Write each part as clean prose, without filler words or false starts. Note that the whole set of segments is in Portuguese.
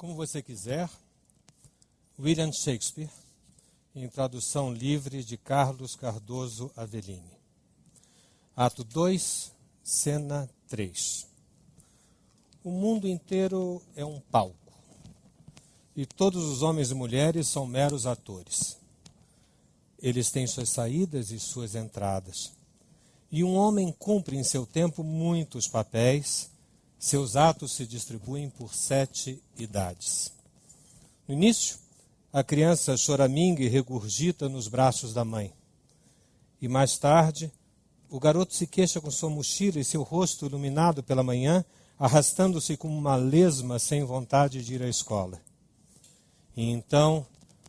Como você quiser, William Shakespeare, em tradução livre de Carlos Cardoso Avellini. Ato 2, cena 3. O mundo inteiro é um palco, e todos os homens e mulheres são meros atores. Eles têm suas saídas e suas entradas. E um homem cumpre em seu tempo muitos papéis, seus atos se distribuem por 7 idades. No início, a criança choraminga e regurgita nos braços da mãe. E mais tarde, o garoto se queixa com sua mochila e seu rosto iluminado pela manhã, arrastando-se como uma lesma sem vontade de ir à escola. E então,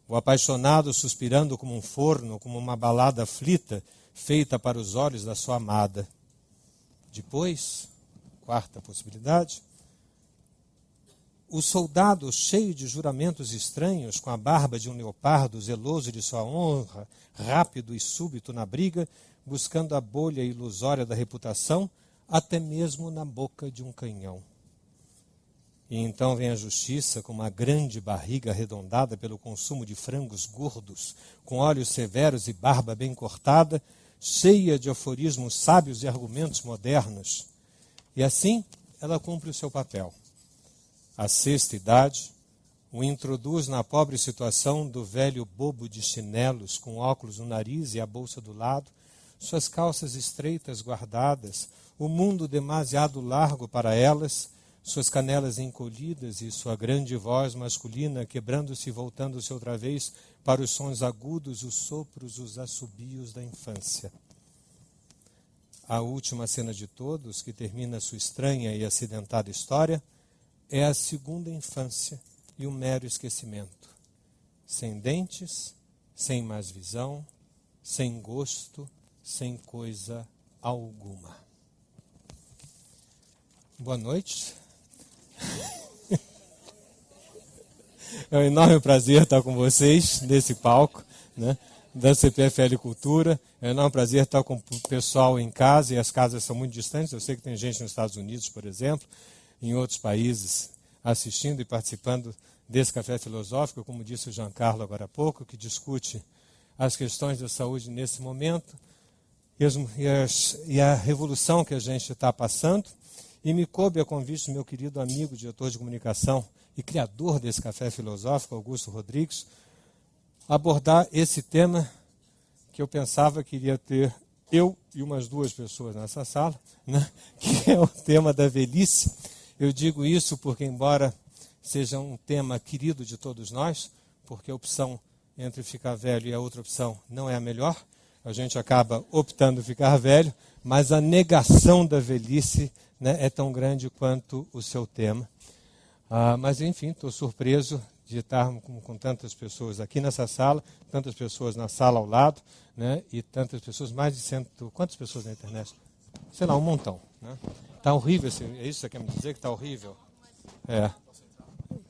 o apaixonado suspirando como um forno, como uma balada aflita, feita para os olhos da sua amada. Depois, quarta possibilidade, o soldado cheio de juramentos estranhos, com a barba de um leopardo, zeloso de sua honra, rápido e súbito na briga, buscando a bolha ilusória da reputação, até mesmo na boca de um canhão. E então vem a justiça com uma grande barriga arredondada pelo consumo de frangos gordos, com olhos severos e barba bem cortada, cheia de aforismos sábios e argumentos modernos. E assim ela cumpre o seu papel. A sexta idade o introduz na pobre situação do velho bobo de chinelos, com óculos no nariz e a bolsa do lado, suas calças estreitas guardadas, o mundo demasiado largo para elas, suas canelas encolhidas e sua grande voz masculina quebrando-se e voltando-se outra vez para os sons agudos, os sopros, os assobios da infância. A última cena de todos, que termina sua estranha e acidentada história, é a segunda infância e o mero esquecimento. Sem dentes, sem mais visão, sem gosto, sem coisa alguma. Boa noite. É um enorme prazer estar com vocês nesse palco, né, da CPFL Cultura. É um enorme prazer estar com o pessoal em casa, e as casas são muito distantes. Eu sei que tem gente nos Estados Unidos, por exemplo, em outros países, assistindo e participando desse café filosófico, como disse o Giancarlo agora há pouco, que discute as questões da saúde nesse momento e a revolução que a gente está passando. E me coube a convite do meu querido amigo, diretor de comunicação e criador desse café filosófico, Augusto Rodrigues, abordar esse tema que eu pensava que iria ter eu e umas 2 pessoas nessa sala, né, que é o tema da velhice. Eu digo isso porque, embora seja um tema querido de todos nós, porque a opção entre ficar velho e a outra opção não é a melhor, a gente acaba optando ficar velho, mas a negação da velhice, né, é tão grande quanto o seu tema. Mas, enfim, estou surpreso de estar com tantas pessoas aqui nessa sala, tantas pessoas na sala ao lado, né, e tantas pessoas, mais de 100... Quantas pessoas na internet? Sei lá, um montão. Né? Está horrível, é isso que você quer me dizer, que está horrível? É.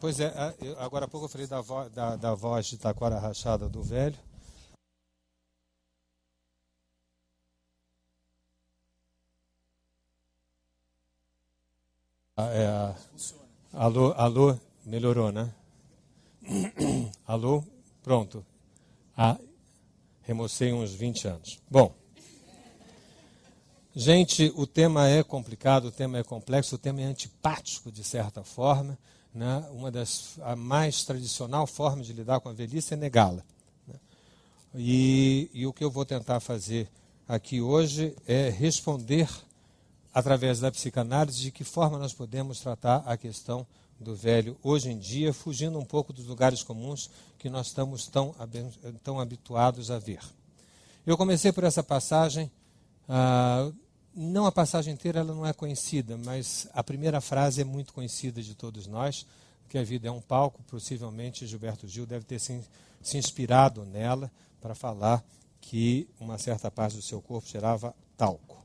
Pois é, agora há pouco eu falei da voz de taquara rachada do velho. Alô, melhorou, né? Alô, pronto. Remocei uns 20 anos. Bom, gente, o tema é complicado, o tema é complexo, o tema é antipático, de certa forma. Né? A mais tradicional forma de lidar com a velhice é negá-la. Né? E o que eu vou tentar fazer aqui hoje é responder, através da psicanálise, de que forma nós podemos tratar a questão do velho hoje em dia, fugindo um pouco dos lugares comuns que nós estamos tão habituados a ver. Eu comecei por essa passagem, não a passagem inteira, ela não é conhecida, mas a primeira frase é muito conhecida de todos nós, que a vida é um palco. Possivelmente Gilberto Gil deve ter se inspirado nela para falar que uma certa parte do seu corpo cheirava talco.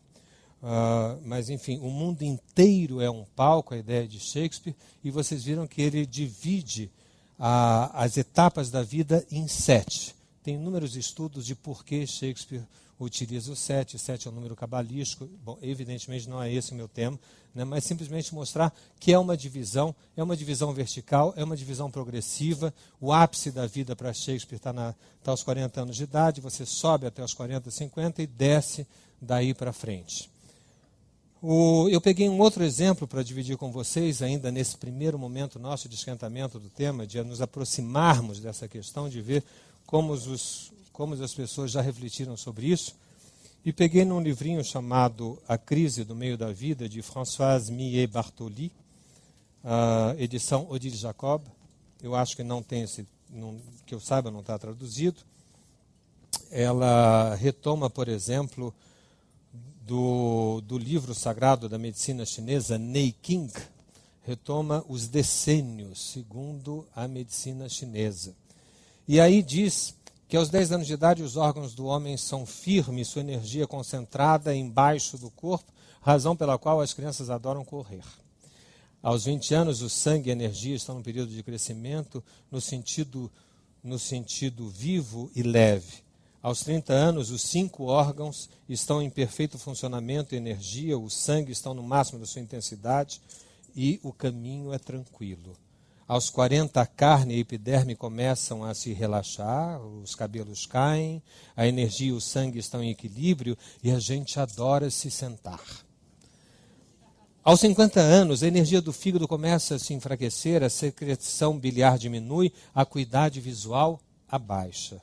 Mas, enfim, o mundo inteiro é um palco, a ideia de Shakespeare, e vocês viram que ele divide as etapas da vida em 7. Tem inúmeros estudos de por que Shakespeare utiliza o 7. 7 é um número cabalístico. Bom, evidentemente não é esse o meu tema, né, mas simplesmente mostrar que é uma divisão vertical, é uma divisão progressiva. O ápice da vida para Shakespeare está aos 40 anos de idade, você sobe até os 40, 50 e desce daí para frente. Eu peguei um outro exemplo para dividir com vocês, ainda nesse primeiro momento nosso de esquentamento do tema, de nos aproximarmos dessa questão, de ver como as pessoas já refletiram sobre isso. E peguei num livrinho chamado A Crise do Meio da Vida, de Françoise Millet-Bartoli, edição Odile Jacob. Eu acho que não tem que eu saiba, não está traduzido. Ela retoma, por exemplo, do livro sagrado da medicina chinesa, Neiking, retoma os decênios, segundo a medicina chinesa. E aí diz que aos 10 anos de idade os órgãos do homem são firmes, sua energia concentrada embaixo do corpo, razão pela qual as crianças adoram correr. Aos 20 anos o sangue e a energia estão no período de crescimento no sentido vivo e leve. Aos 30 anos, os 5 órgãos estão em perfeito funcionamento e energia, o sangue está no máximo da sua intensidade e o caminho é tranquilo. Aos 40, a carne e a epiderme começam a se relaxar, os cabelos caem, a energia e o sangue estão em equilíbrio e a gente adora se sentar. Aos 50 anos, a energia do fígado começa a se enfraquecer, a secreção biliar diminui, a acuidade visual abaixa.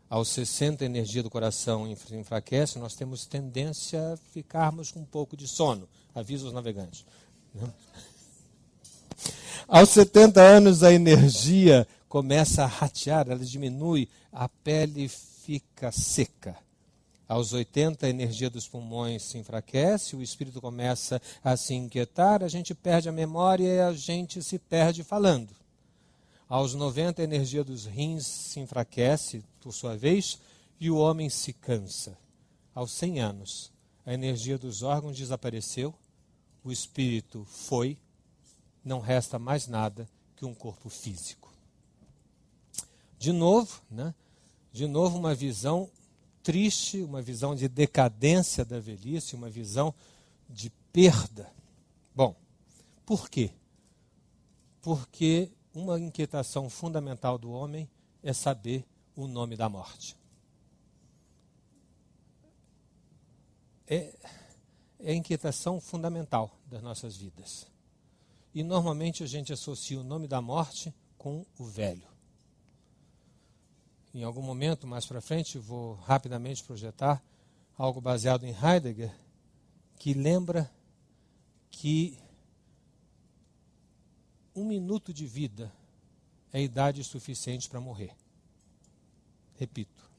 Aos 60, a energia do coração enfraquece, nós temos tendência a ficarmos com um pouco de sono. Avisa os navegantes. Aos 70 anos, a energia começa a ratear, ela diminui, a pele fica seca. Aos 80, a energia dos pulmões se enfraquece, o espírito começa a se inquietar, a gente perde a memória e a gente se perde falando. Aos 90, a energia dos rins se enfraquece, por sua vez, e o homem se cansa. Aos 100 anos, a energia dos órgãos desapareceu, o espírito foi, não resta mais nada que um corpo físico. De novo, uma visão triste, uma visão de decadência da velhice, uma visão de perda. Bom, por quê? Porque uma inquietação fundamental do homem é saber o nome da morte. É a inquietação fundamental das nossas vidas. E normalmente a gente associa o nome da morte com o velho. Em algum momento, mais para frente, vou rapidamente projetar algo baseado em Heidegger, que lembra que 1 minuto de vida é idade suficiente para morrer. Repito,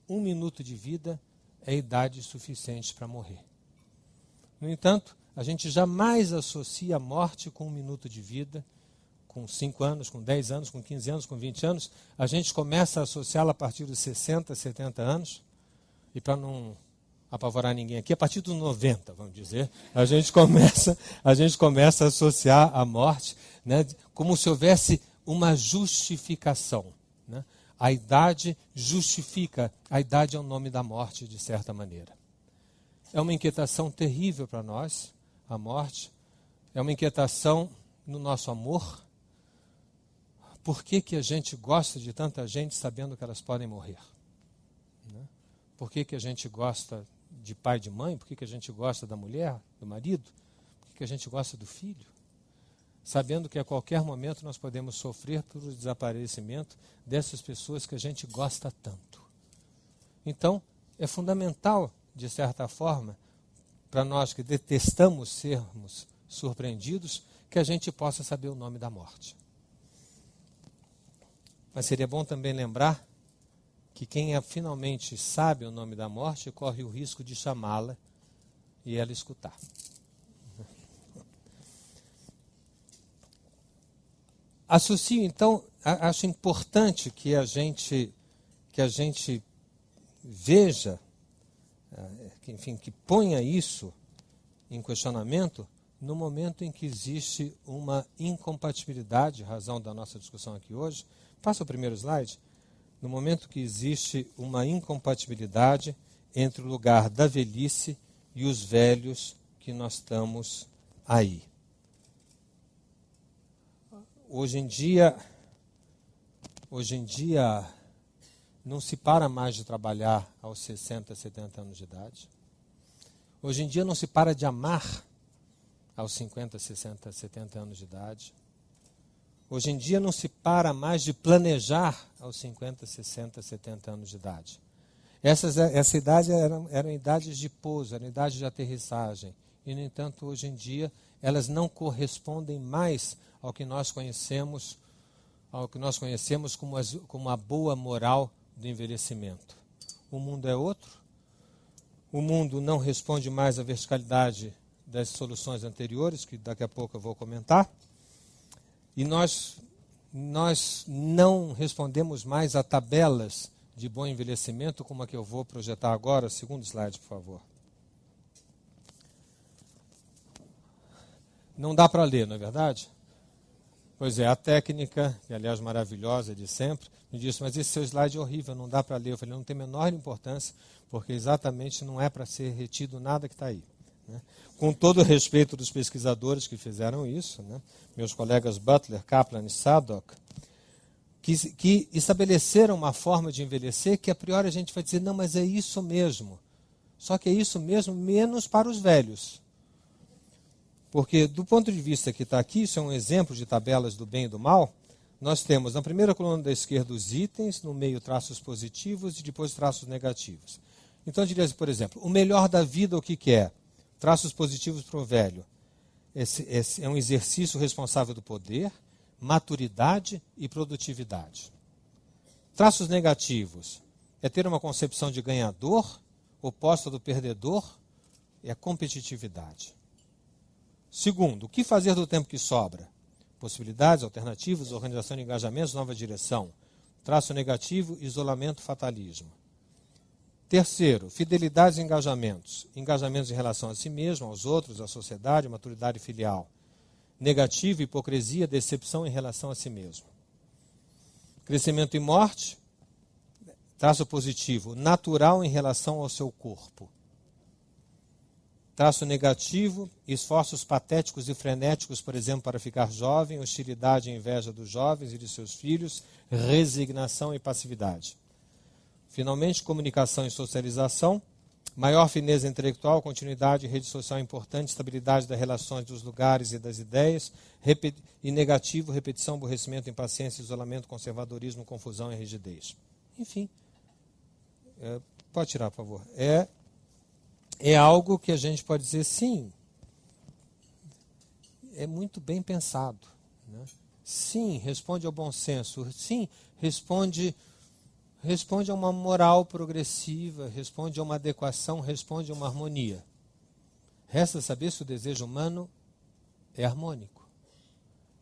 1 minuto de vida é idade suficiente para morrer. No entanto, a gente jamais associa a morte com 1 minuto de vida, com 5 anos, com 10 anos, com 15 anos, com 20 anos. A gente começa a associá-la a partir dos 60, 70 anos, e para não apavorar ninguém aqui, a partir dos 90, vamos dizer, a gente começa a associar a morte, como se houvesse uma justificação. A idade justifica, a idade é o nome da morte, de certa maneira. É uma inquietação terrível para nós, a morte. É uma inquietação no nosso amor. Por que a gente gosta de tanta gente sabendo que elas podem morrer? Por que a gente gosta de pai e de mãe? Por que a gente gosta da mulher, do marido? Por que a gente gosta do filho? Sabendo que a qualquer momento nós podemos sofrer pelo desaparecimento dessas pessoas que a gente gosta tanto. Então, é fundamental, de certa forma, para nós que detestamos sermos surpreendidos, que a gente possa saber o nome da morte. Mas seria bom também lembrar que quem finalmente sabe o nome da morte corre o risco de chamá-la e ela escutar. Associo, então, acho importante que a gente veja, que ponha isso em questionamento no momento em que existe uma incompatibilidade, razão da nossa discussão aqui hoje. Passa o primeiro slide. No momento que existe uma incompatibilidade entre o lugar da velhice e os velhos que nós estamos aí. Hoje em dia, não se para mais de trabalhar aos 60, 70 anos de idade. Hoje em dia não se para de amar aos 50, 60, 70 anos de idade. Hoje em dia não se para mais de planejar aos 50, 60, 70 anos de idade. Essa idade eram idades de pouso, eram idades de aterrissagem. E, no entanto, hoje em dia, elas não correspondem mais ao que nós conhecemos como a boa moral do envelhecimento. O mundo é outro. O mundo não responde mais à verticalidade das soluções anteriores, que daqui a pouco eu vou comentar. E nós não respondemos mais a tabelas de bom envelhecimento, como a que eu vou projetar agora. Segundo slide, por favor. Não dá para ler, não é verdade? Pois é, a técnica, que aliás maravilhosa de sempre, me disse, mas esse seu slide é horrível, não dá para ler. Eu falei, não tem a menor importância, porque exatamente não é para ser retido nada que está aí. Né? Com todo o respeito dos pesquisadores que fizeram isso, né? Meus colegas Butler, Kaplan e Sadok, que estabeleceram uma forma de envelhecer que a priori a gente vai dizer, não, mas é isso mesmo. Só que é isso mesmo, menos para os velhos. Porque, do ponto de vista que está aqui, isso é um exemplo de tabelas do bem e do mal. Nós temos na primeira coluna da esquerda os itens, no meio traços positivos e depois traços negativos. Então, eu diria, por exemplo, o melhor da vida, o que é? Traços positivos para o velho. Esse é um exercício responsável do poder, maturidade e produtividade. Traços negativos é ter uma concepção de ganhador, oposta do perdedor, é a competitividade. Segundo, o que fazer do tempo que sobra? Possibilidades, alternativas, organização de engajamentos, nova direção. Traço negativo, isolamento, fatalismo. Terceiro, fidelidades e engajamentos. Engajamentos em relação a si mesmo, aos outros, à sociedade, maturidade filial. Negativo, hipocrisia, decepção em relação a si mesmo. Crescimento e morte. Traço positivo, natural em relação ao seu corpo. Traço negativo, esforços patéticos e frenéticos, por exemplo, para ficar jovem, hostilidade e inveja dos jovens e de seus filhos, resignação e passividade. Finalmente, comunicação e socialização, maior fineza intelectual, continuidade, rede social importante, estabilidade das relações dos lugares e das ideias, e negativo, repetição, aborrecimento, impaciência, isolamento, conservadorismo, confusão e rigidez. Enfim, pode tirar, por favor. É algo que a gente pode dizer, sim, é muito bem pensado. Né? Sim, responde ao bom senso. Sim, responde a uma moral progressiva, responde a uma adequação, responde a uma harmonia. Resta saber se o desejo humano é harmônico.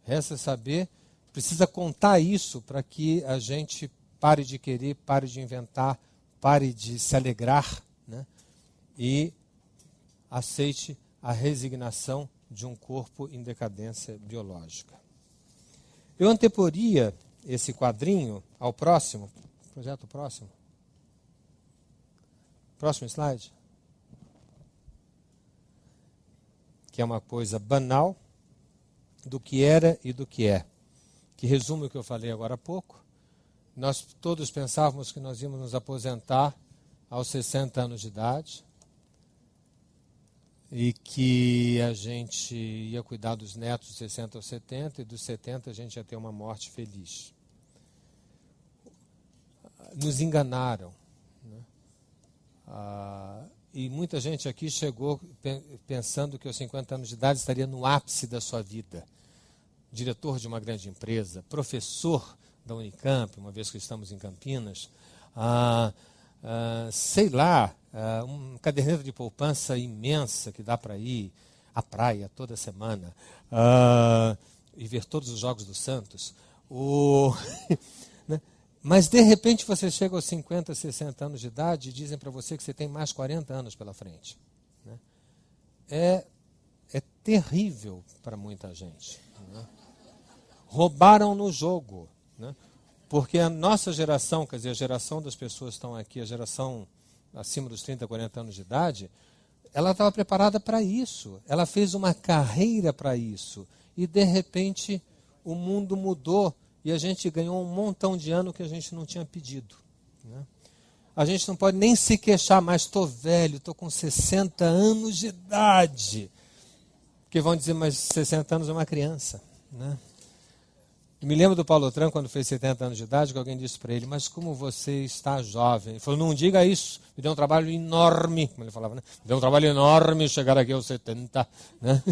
Resta saber, precisa contar isso para que a gente pare de querer, pare de inventar, pare de se alegrar, né? E aceite a resignação de um corpo em decadência biológica. Eu anteporia esse quadrinho ao próximo. Projeto próximo. Próximo slide. Que é uma coisa banal do que era e do que é. Que resume o que eu falei agora há pouco. Nós todos pensávamos que nós íamos nos aposentar aos 60 anos de idade e que a gente ia cuidar dos netos de 60 aos 70 e dos 70 a gente ia ter uma morte feliz. Nos enganaram. Né? E muita gente aqui chegou pensando que aos 50 anos de idade estaria no ápice da sua vida. Diretor de uma grande empresa, professor da Unicamp, uma vez que estamos em Campinas, sei lá, uma caderneta de poupança imensa que dá para ir à praia toda semana e ver todos os jogos do Santos. Né? Mas, de repente, você chega aos 50, 60 anos de idade e dizem para você que você tem mais 40 anos pela frente. Né? É terrível para muita gente. Né? Roubaram no jogo. Né? Porque a nossa geração, quer dizer, a geração das pessoas que estão aqui, a geração acima dos 30, 40 anos de idade, ela estava preparada para isso. Ela fez uma carreira para isso. E, de repente, o mundo mudou e a gente ganhou um montão de ano que a gente não tinha pedido, né? A gente não pode nem se queixar mais, estou velho, estou com 60 anos de idade. Porque vão dizer, mas 60 anos é uma criança, né? Me lembro do Paulo Otran, quando fez 70 anos de idade, que alguém disse para ele, mas como você está jovem? Ele falou, não diga isso, me deu um trabalho enorme, como ele falava, né? Me deu um trabalho enorme chegar aqui aos 70, né?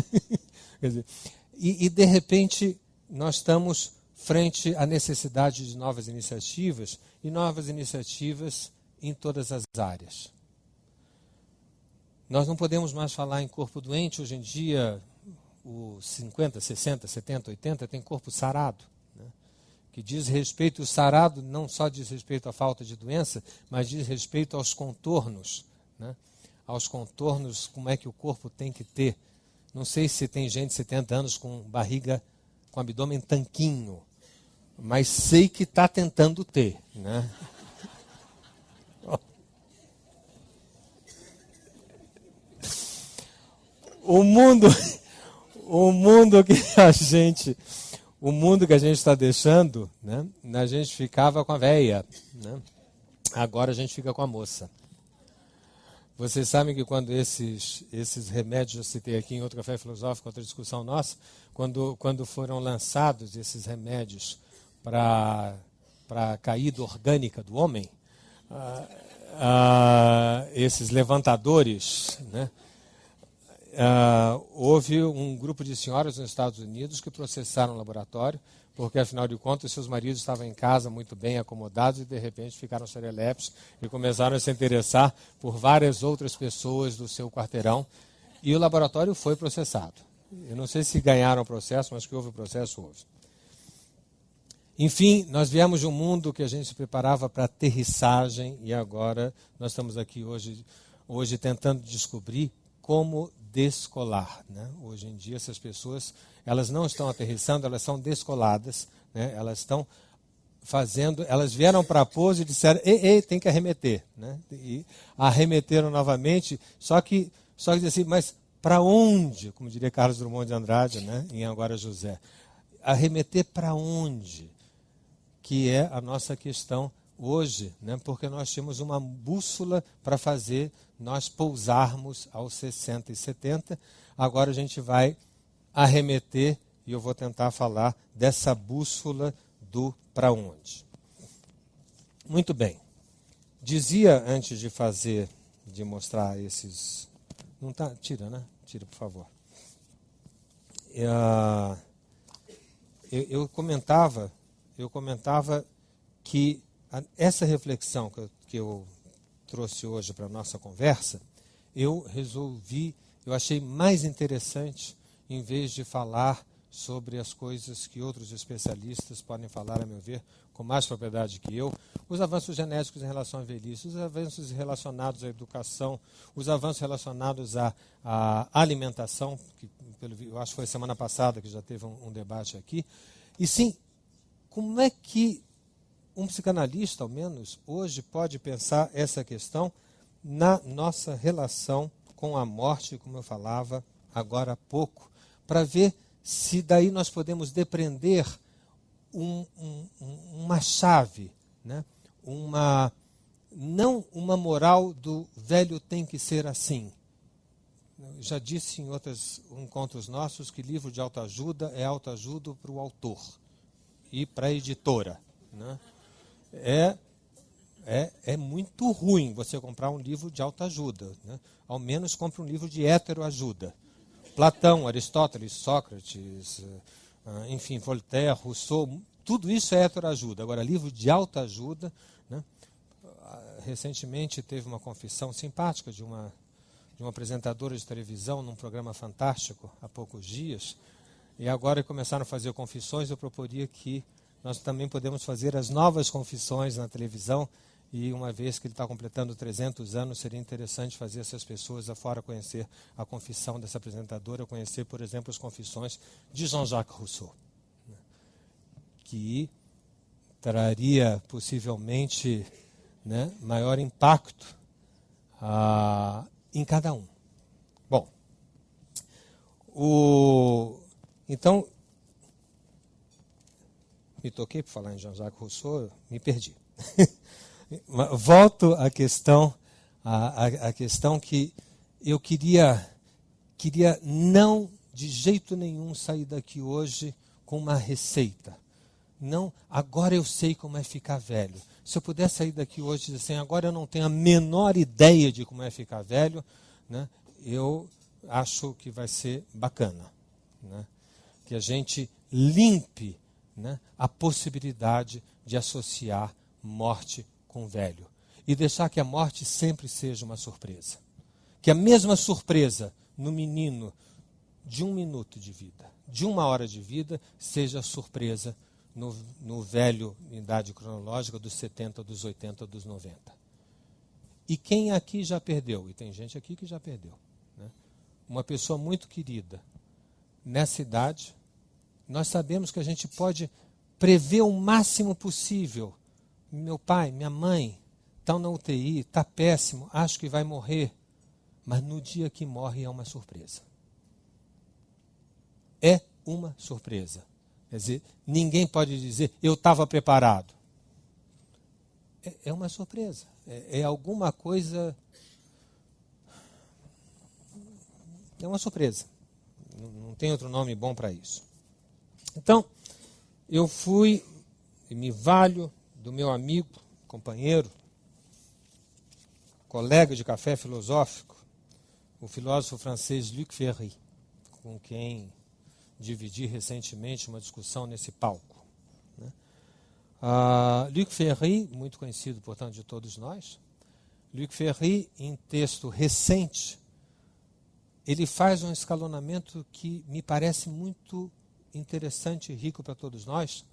Quer dizer, e de repente nós estamos frente à necessidade de novas iniciativas, e novas iniciativas em todas as áreas. Nós não podemos mais falar em corpo doente. Hoje em dia, os 50, 60, 70, 80 tem corpo sarado, né? Que diz respeito, o sarado não só diz respeito à falta de doença, mas diz respeito aos contornos, né? Aos contornos, como é que o corpo tem que ter. Não sei se tem gente de 70 anos com barriga, com abdômen tanquinho, mas sei que está tentando ter, né? O mundo que a gente está deixando, né? A gente ficava com a véia, né? Agora a gente fica com a moça. Vocês sabem que quando esses remédios, eu citei aqui em outro café filosófico, outra discussão nossa, quando foram lançados esses remédios para a caída orgânica do homem, esses levantadores, né? Houve um grupo de senhoras nos Estados Unidos que processaram o laboratório, porque, afinal de contas, seus maridos estavam em casa muito bem acomodados e, de repente, ficaram serelepes e começaram a se interessar por várias outras pessoas do seu quarteirão. E o laboratório foi processado. Eu não sei se ganharam o processo, mas que houve o processo, houve. Enfim, nós viemos de um mundo que a gente se preparava para aterrissagem e agora nós estamos aqui hoje tentando descobrir como descolar, né? Hoje em dia essas pessoas, elas não estão aterrissando, elas são descoladas, né? Elas estão fazendo, elas vieram para a pose e disseram, ei, tem que arremeter, né? E arremeteram novamente, só que diz assim, mas para onde? Como diria Carlos Drummond de Andrade, né? Em Agora José. Arremeter para onde? Que é a nossa questão hoje, né? Porque nós tínhamos uma bússola para fazer nós pousarmos aos 60 e 70, agora a gente vai arremeter e eu vou tentar falar dessa bússola do para onde. Muito bem. Dizia antes de mostrar esses... Não tá? Tira, né? Tira, por favor. Eu comentava que essa reflexão que eu trouxe hoje para a nossa conversa, eu achei mais interessante, em vez de falar sobre as coisas que outros especialistas podem falar, a meu ver, com mais propriedade que eu, os avanços genéticos em relação à velhice, os avanços relacionados à educação, os avanços relacionados à alimentação, que eu acho que foi semana passada que já teve um debate aqui, e sim, como é que um psicanalista, ao menos, hoje pode pensar essa questão na nossa relação com a morte, como eu falava agora há pouco, para ver se daí nós podemos depreender uma chave, né? Não uma moral do velho tem que ser assim. Eu já disse em outros encontros nossos que livro de autoajuda é autoajuda para o autor e para a editora, né? É muito ruim você comprar um livro de autoajuda, né? Ao menos compre um livro de heteroajuda. Platão, Aristóteles, Sócrates, enfim, Voltaire, Rousseau, tudo isso é heteroajuda. Agora, livro de autoajuda, né? Recentemente teve uma confissão simpática de uma apresentadora de televisão num programa fantástico há poucos dias, e agora começaram a fazer confissões. Eu proporia que nós também podemos fazer as novas confissões na televisão, e uma vez que ele está completando 300 anos, seria interessante fazer essas pessoas afora conhecer a confissão dessa apresentadora, conhecer, por exemplo, as confissões de Jean-Jacques Rousseau, né? Que traria possivelmente, né, maior impacto em cada um. Bom, então, me toquei por falar em Jean-Jacques Rousseau, me perdi. Volto à questão, a questão que eu queria não, de jeito nenhum, sair daqui hoje com uma receita. Não, agora eu sei como é ficar velho. Se eu puder sair daqui hoje e dizer assim, agora eu não tenho a menor ideia de como é ficar velho, né, eu acho que vai ser bacana. Né, que a gente limpe, né, a possibilidade de associar morte com velho. E deixar que a morte sempre seja uma surpresa. Que a mesma surpresa no menino de 1 minuto de vida, de 1 hora de vida, seja surpresa no velho, em idade cronológica, dos 70, dos 80, dos 90. E quem aqui já perdeu? E tem gente aqui que já perdeu. Né? Uma pessoa muito querida. Nessa idade, nós sabemos que a gente pode prever o máximo possível. Meu pai, minha mãe, estão na UTI, está péssimo, acho que vai morrer. Mas no dia que morre é uma surpresa. É uma surpresa. Quer dizer, ninguém pode dizer, eu estava preparado. É uma surpresa. É alguma coisa... É uma surpresa. Não tem outro nome bom para isso. Então, eu fui e me valho do meu amigo, companheiro, colega de café filosófico, o filósofo francês Luc Ferry, com quem dividi recentemente uma discussão nesse palco. Né? Luc Ferry, muito conhecido, portanto, de todos nós, Luc Ferry, em texto recente, ele faz um escalonamento que me parece muito interessante e rico para todos nós,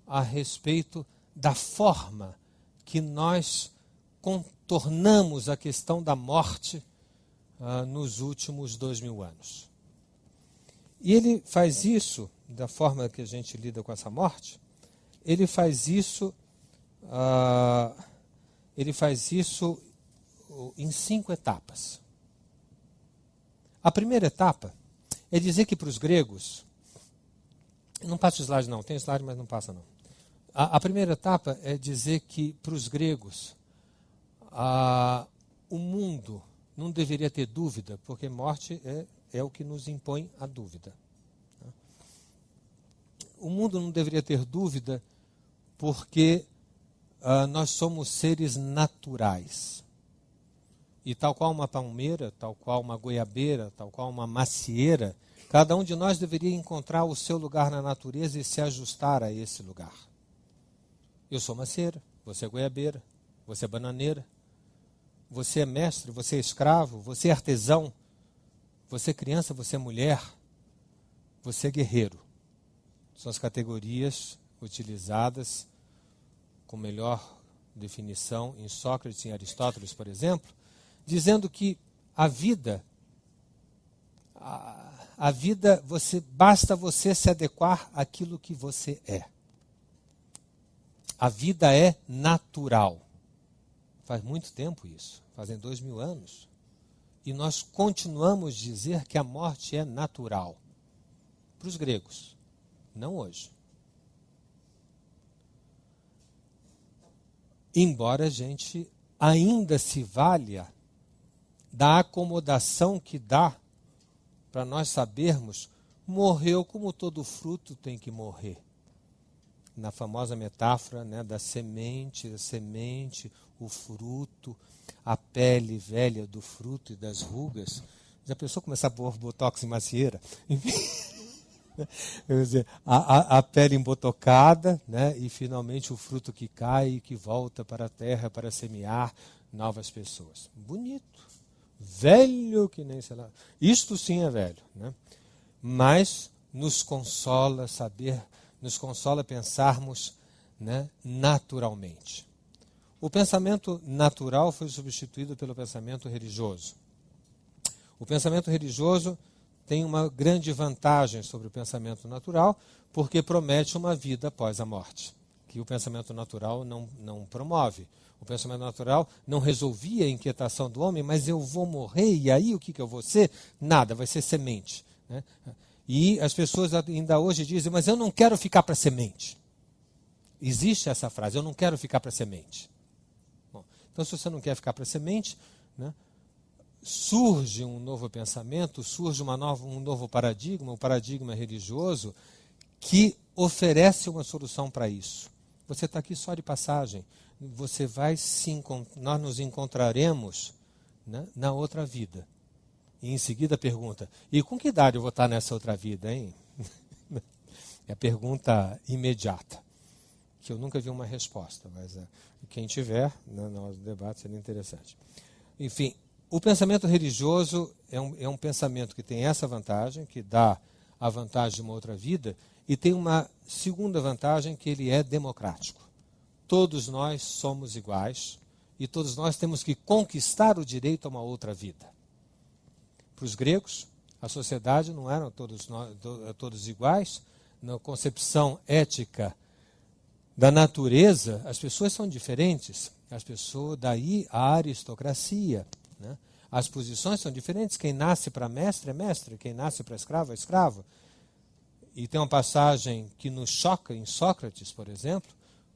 a respeito da forma que nós contornamos a questão da morte nos últimos 2000 anos. E ele faz isso, da forma que a gente lida com essa morte, ele faz isso em 5 etapas. A primeira etapa é dizer que para os gregos, não passa o slide não, tem slide, mas não passa não. A primeira etapa é dizer que para os gregos, o mundo não deveria ter dúvida, porque morte é o que nos impõe a dúvida. O mundo não deveria ter dúvida porque nós somos seres naturais. E tal qual uma palmeira, tal qual uma goiabeira, tal qual uma macieira, cada um de nós deveria encontrar o seu lugar na natureza e se ajustar a esse lugar. Eu sou macieira, você é goiabeira, você é bananeira, você é mestre, você é escravo, você é artesão, você é criança, você é mulher, você é guerreiro. São as categorias utilizadas com melhor definição em Sócrates e em Aristóteles, por exemplo, dizendo que a vida, basta você se adequar àquilo que você é. A vida é natural. Faz muito tempo isso, fazem 2000 anos. E nós continuamos a dizer que a morte é natural. Para os gregos, não hoje. Embora a gente ainda se valha da acomodação que dá para nós sabermos, morreu como todo fruto tem que morrer. Na famosa metáfora, né, da semente, o fruto, a pele velha do fruto e das rugas. Já pensou começar a pôr botox em macieira? Enfim, quer dizer, a pele embotocada, né, e finalmente o fruto que cai e que volta para a terra para semear novas pessoas. Bonito. Velho que nem sei lá. Isto sim é velho, né? Mas nos consola pensarmos, né, naturalmente. O pensamento natural foi substituído pelo pensamento religioso. O pensamento religioso tem uma grande vantagem sobre o pensamento natural, porque promete uma vida após a morte, que o pensamento natural não promove. O pensamento natural não resolvia a inquietação do homem, mas eu vou morrer, e aí o que eu vou ser? Nada, vai ser semente. Né? E as pessoas ainda hoje dizem, mas eu não quero ficar para semente. Existe essa frase, eu não quero ficar para semente. Bom, então, se você não quer ficar para semente, né, surge um novo pensamento, surge um novo paradigma, um paradigma religioso, que oferece uma solução para isso. Você está aqui só de passagem. Nós nos encontraremos, né, na outra vida. E em seguida pergunta, e com que idade eu vou estar nessa outra vida, hein? É a pergunta imediata, que eu nunca vi uma resposta, mas quem tiver, no nosso debate seria interessante. Enfim, o pensamento religioso é um pensamento que tem essa vantagem, que dá a vantagem de uma outra vida, e tem uma segunda vantagem, que ele é democrático. Todos nós somos iguais e todos nós temos que conquistar o direito a uma outra vida. Para os gregos, a sociedade não eram todos iguais. Na concepção ética da natureza, as pessoas são diferentes. Daí a aristocracia, né? As posições são diferentes. Quem nasce para mestre é mestre, quem nasce para escravo é escravo. E tem uma passagem que nos choca em Sócrates, por exemplo,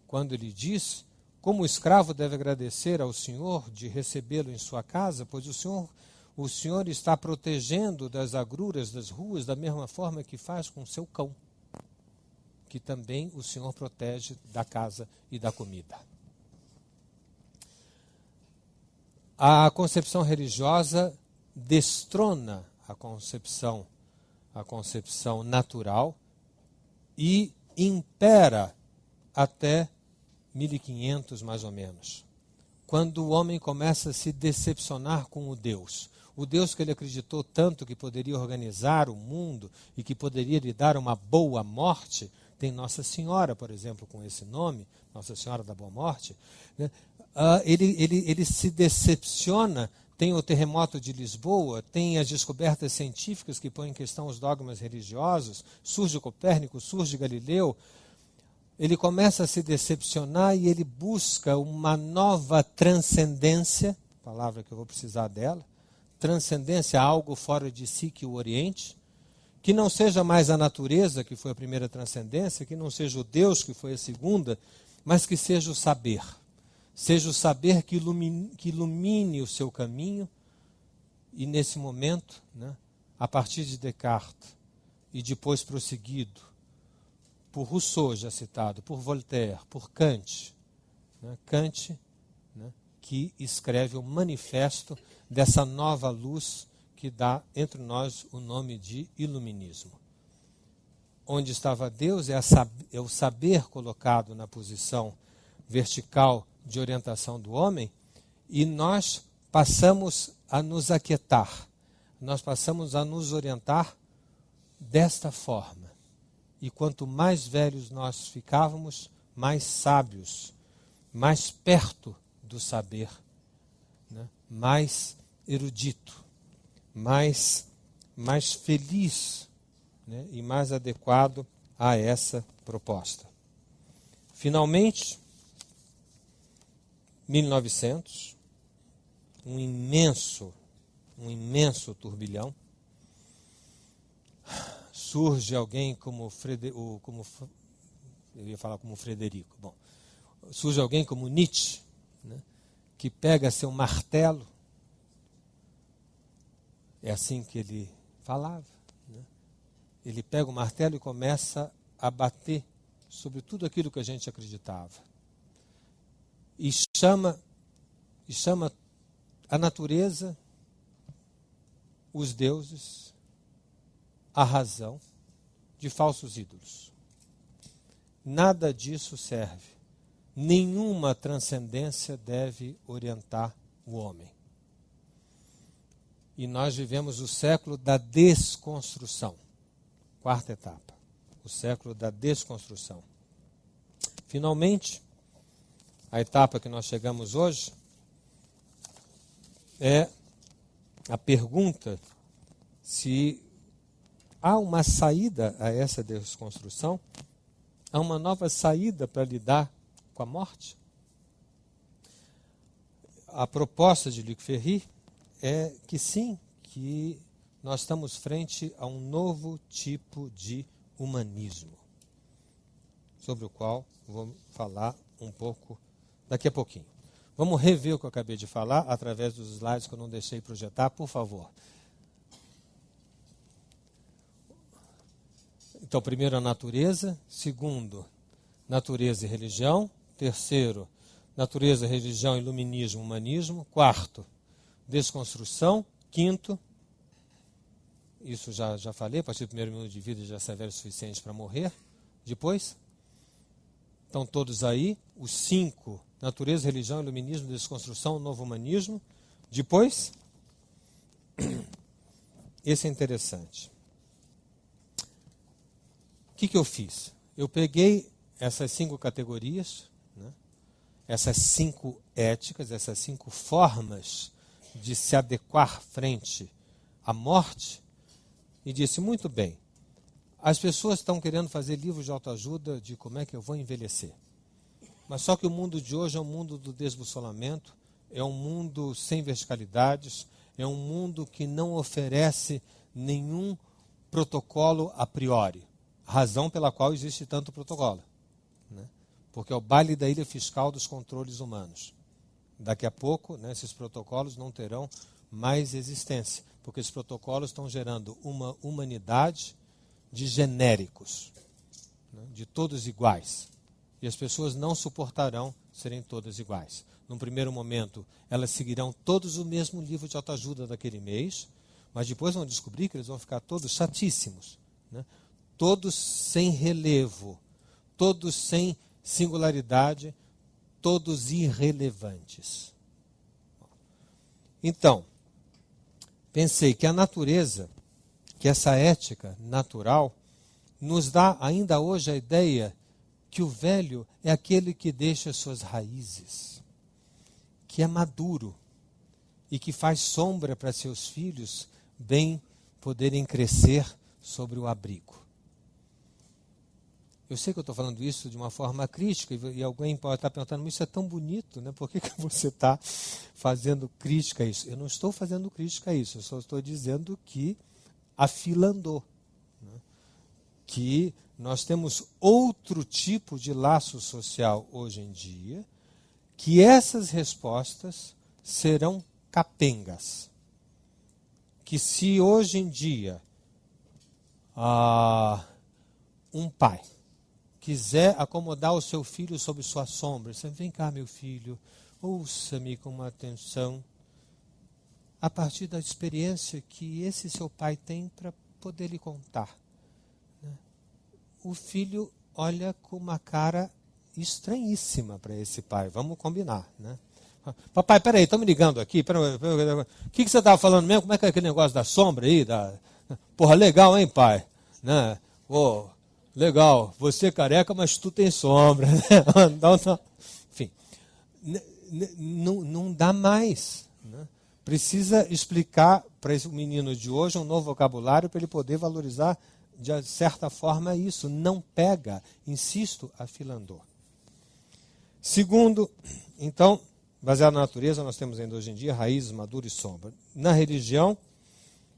quando ele diz como o escravo deve agradecer ao senhor de recebê-lo em sua casa, pois o senhor está protegendo das agruras das ruas da mesma forma que faz com seu cão, que também o senhor protege da casa e da comida. A concepção religiosa destrona a concepção natural e impera até 1500 mais ou menos, quando o homem começa a se decepcionar com o Deus que ele acreditou tanto que poderia organizar o mundo e que poderia lhe dar uma boa morte. Tem Nossa Senhora, por exemplo, com esse nome, Nossa Senhora da Boa Morte, né? Ele se decepciona. Tem o terremoto de Lisboa, tem as descobertas científicas que põem em questão os dogmas religiosos, surge Copérnico, surge Galileu. Ele começa a se decepcionar e ele busca uma nova transcendência, palavra que eu vou precisar dela, transcendência, algo fora de si que o oriente, que não seja mais a natureza, que foi a primeira transcendência, que não seja o Deus, que foi a segunda, mas que seja o saber. Seja o saber que ilumine o seu caminho. E nesse momento, né, a partir de Descartes, e depois prosseguido por Rousseau, já citado, por Voltaire, por Kant, né, que escreve o manifesto dessa nova luz que dá entre nós o nome de iluminismo. Onde estava Deus é o saber colocado na posição vertical de orientação do homem, e nós passamos a nos aquietar, nós passamos a nos orientar desta forma. E quanto mais velhos nós ficávamos, mais sábios, mais perto do saber, né? Mais erudito, mais feliz, né? E mais adequado a essa proposta. Finalmente, 1900, um imenso turbilhão. Surge alguém como Frederico. Bom, surge alguém como Nietzsche, né, que pega seu martelo. É assim que ele falava, né? Ele pega o martelo e começa a bater sobre tudo aquilo que a gente acreditava. E chama a natureza, os deuses, a razão, de falsos ídolos. Nada disso serve. Nenhuma transcendência deve orientar o homem. E nós vivemos o século da desconstrução. Quarta etapa. O século da desconstrução. Finalmente, a etapa que nós chegamos hoje é a pergunta se há uma saída a essa desconstrução. a uma nova saída para lidar com a morte? A proposta de Luc Ferry é que sim, que nós estamos frente a um novo tipo de humanismo, sobre o qual vou falar um pouco daqui a pouquinho. Vamos rever o que eu acabei de falar através dos slides que eu não deixei projetar, por favor. Então, primeiro, a natureza. Segundo, natureza e religião. Terceiro, natureza, religião, iluminismo, humanismo. Quarto, desconstrução. Quinto, isso já falei, a partir do primeiro minuto de vida já é velho o suficiente para morrer. Depois, estão todos aí, os 5, natureza, religião, iluminismo, desconstrução, novo humanismo. Depois, esse é interessante. O que eu fiz? Eu peguei essas 5 categorias, né, essas 5 éticas, essas 5 formas de se adequar frente à morte, e disse, muito bem, as pessoas estão querendo fazer livros de autoajuda de como é que eu vou envelhecer. Mas só que o mundo de hoje é um mundo do desbussolamento, é um mundo sem verticalidades, é um mundo que não oferece nenhum protocolo a priori. Razão pela qual existe tanto protocolo, né? Porque é o baile da ilha fiscal dos controles humanos. Daqui a pouco, né, esses protocolos não terão mais existência, porque esses protocolos estão gerando uma humanidade de genéricos, né, de todos iguais. E as pessoas não suportarão serem todas iguais. Num primeiro momento, elas seguirão todos o mesmo livro de autoajuda daquele mês, mas depois vão descobrir que eles vão ficar todos chatíssimos, né? Todos sem relevo, todos sem singularidade, todos irrelevantes. Então, pensei que a natureza, que essa ética natural, nos dá ainda hoje a ideia que o velho é aquele que deixa suas raízes, que é maduro e que faz sombra para seus filhos bem poderem crescer sobre o abrigo. Eu sei que eu estou falando isso de uma forma crítica e alguém pode estar perguntando, mas isso é tão bonito, né? Por que você está fazendo crítica a isso? Eu não estou fazendo crítica a isso, eu só estou dizendo que a fila andou, né? Que nós temos outro tipo de laço social hoje em dia, que essas respostas serão capengas. Que se hoje em dia um pai quiser acomodar o seu filho sob sua sombra, você vem cá, meu filho, ouça-me com uma atenção, a partir da experiência que esse seu pai tem para poder lhe contar, né? O filho olha com uma cara estranhíssima para esse pai, vamos combinar, né? Papai, peraí, estão me ligando aqui, o que você estava falando mesmo? Como é que é aquele negócio da sombra aí? Porra, legal, hein, pai? Né? Oh, legal, você careca, mas tu tem sombra, né? Enfim, não dá mais, né? Precisa explicar para esse menino de hoje um novo vocabulário para ele poder valorizar de certa forma isso. Não pega, insisto, a fila andou. Segundo, então, baseado na natureza, nós temos ainda hoje em dia raízes, madura e sombra. Na religião,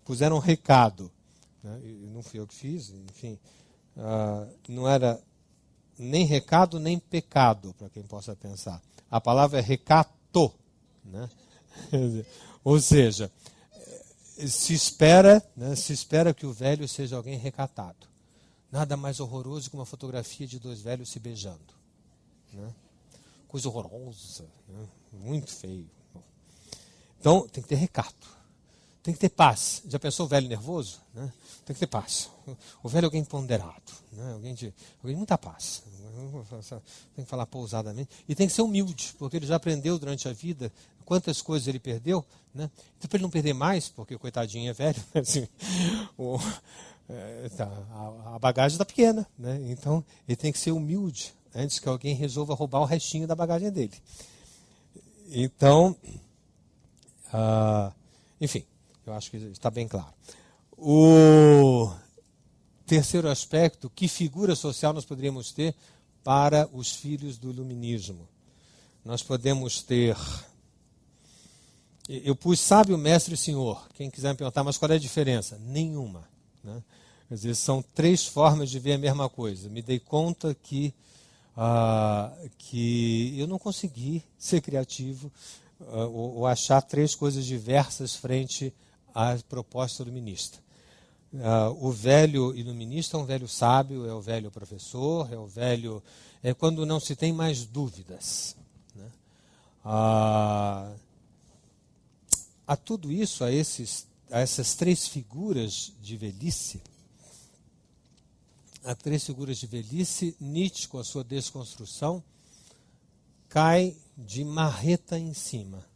puseram um recado, né? Não fui eu que fiz, enfim, não era nem recado nem pecado, para quem possa pensar. A palavra é recato, né? Ou seja, se espera que o velho seja alguém recatado. Nada mais horroroso que uma fotografia de 2 velhos se beijando, né? Coisa horrorosa, né? Muito feio. Então, tem que ter recato. Tem que ter paz. Já pensou o velho nervoso? Né? Tem que ter paz. O velho é alguém ponderado, né? Alguém de muita paz. Tem que falar pousadamente. E tem que ser humilde, porque ele já aprendeu durante a vida quantas coisas ele perdeu, né? Então, para ele não perder mais, porque o coitadinho é velho, assim, a bagagem está pequena, né? Então, ele tem que ser humilde antes que alguém resolva roubar o restinho da bagagem dele. Então, enfim, eu acho que está bem claro. Terceiro aspecto, que figura social nós poderíamos ter para os filhos do iluminismo? Nós podemos ter... Eu pus sábio, mestre e senhor. Quem quiser me perguntar, mas qual é a diferença? Nenhuma. Né? Quer dizer, são três formas de ver a mesma coisa. Me dei conta que eu não consegui ser criativo ou achar três coisas diversas frente à proposta iluminista. O velho iluminista é um velho sábio, é o velho professor, é quando não se tem mais dúvidas. Né? A tudo isso, a essas três figuras de velhice, Nietzsche, com a sua desconstrução, cai de marreta em cima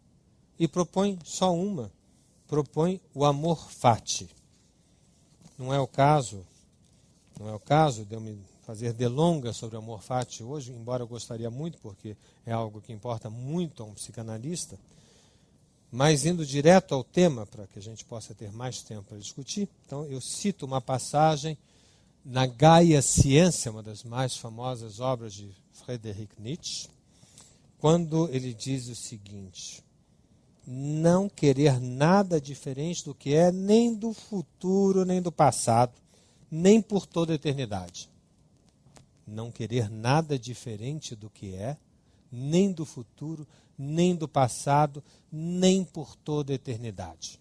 e propõe só uma, propõe o amor fati. Não é o caso de eu me fazer delongas sobre o amor fati hoje, embora eu gostaria muito, porque é algo que importa muito a um psicanalista, mas indo direto ao tema, para que a gente possa ter mais tempo para discutir, então eu cito uma passagem na Gaia Ciência, uma das mais famosas obras de Friedrich Nietzsche, quando ele diz o seguinte: não querer nada diferente do que é, nem do futuro, nem do passado, nem por toda a eternidade. Não querer nada diferente do que é, nem do futuro, nem do passado, nem por toda a eternidade.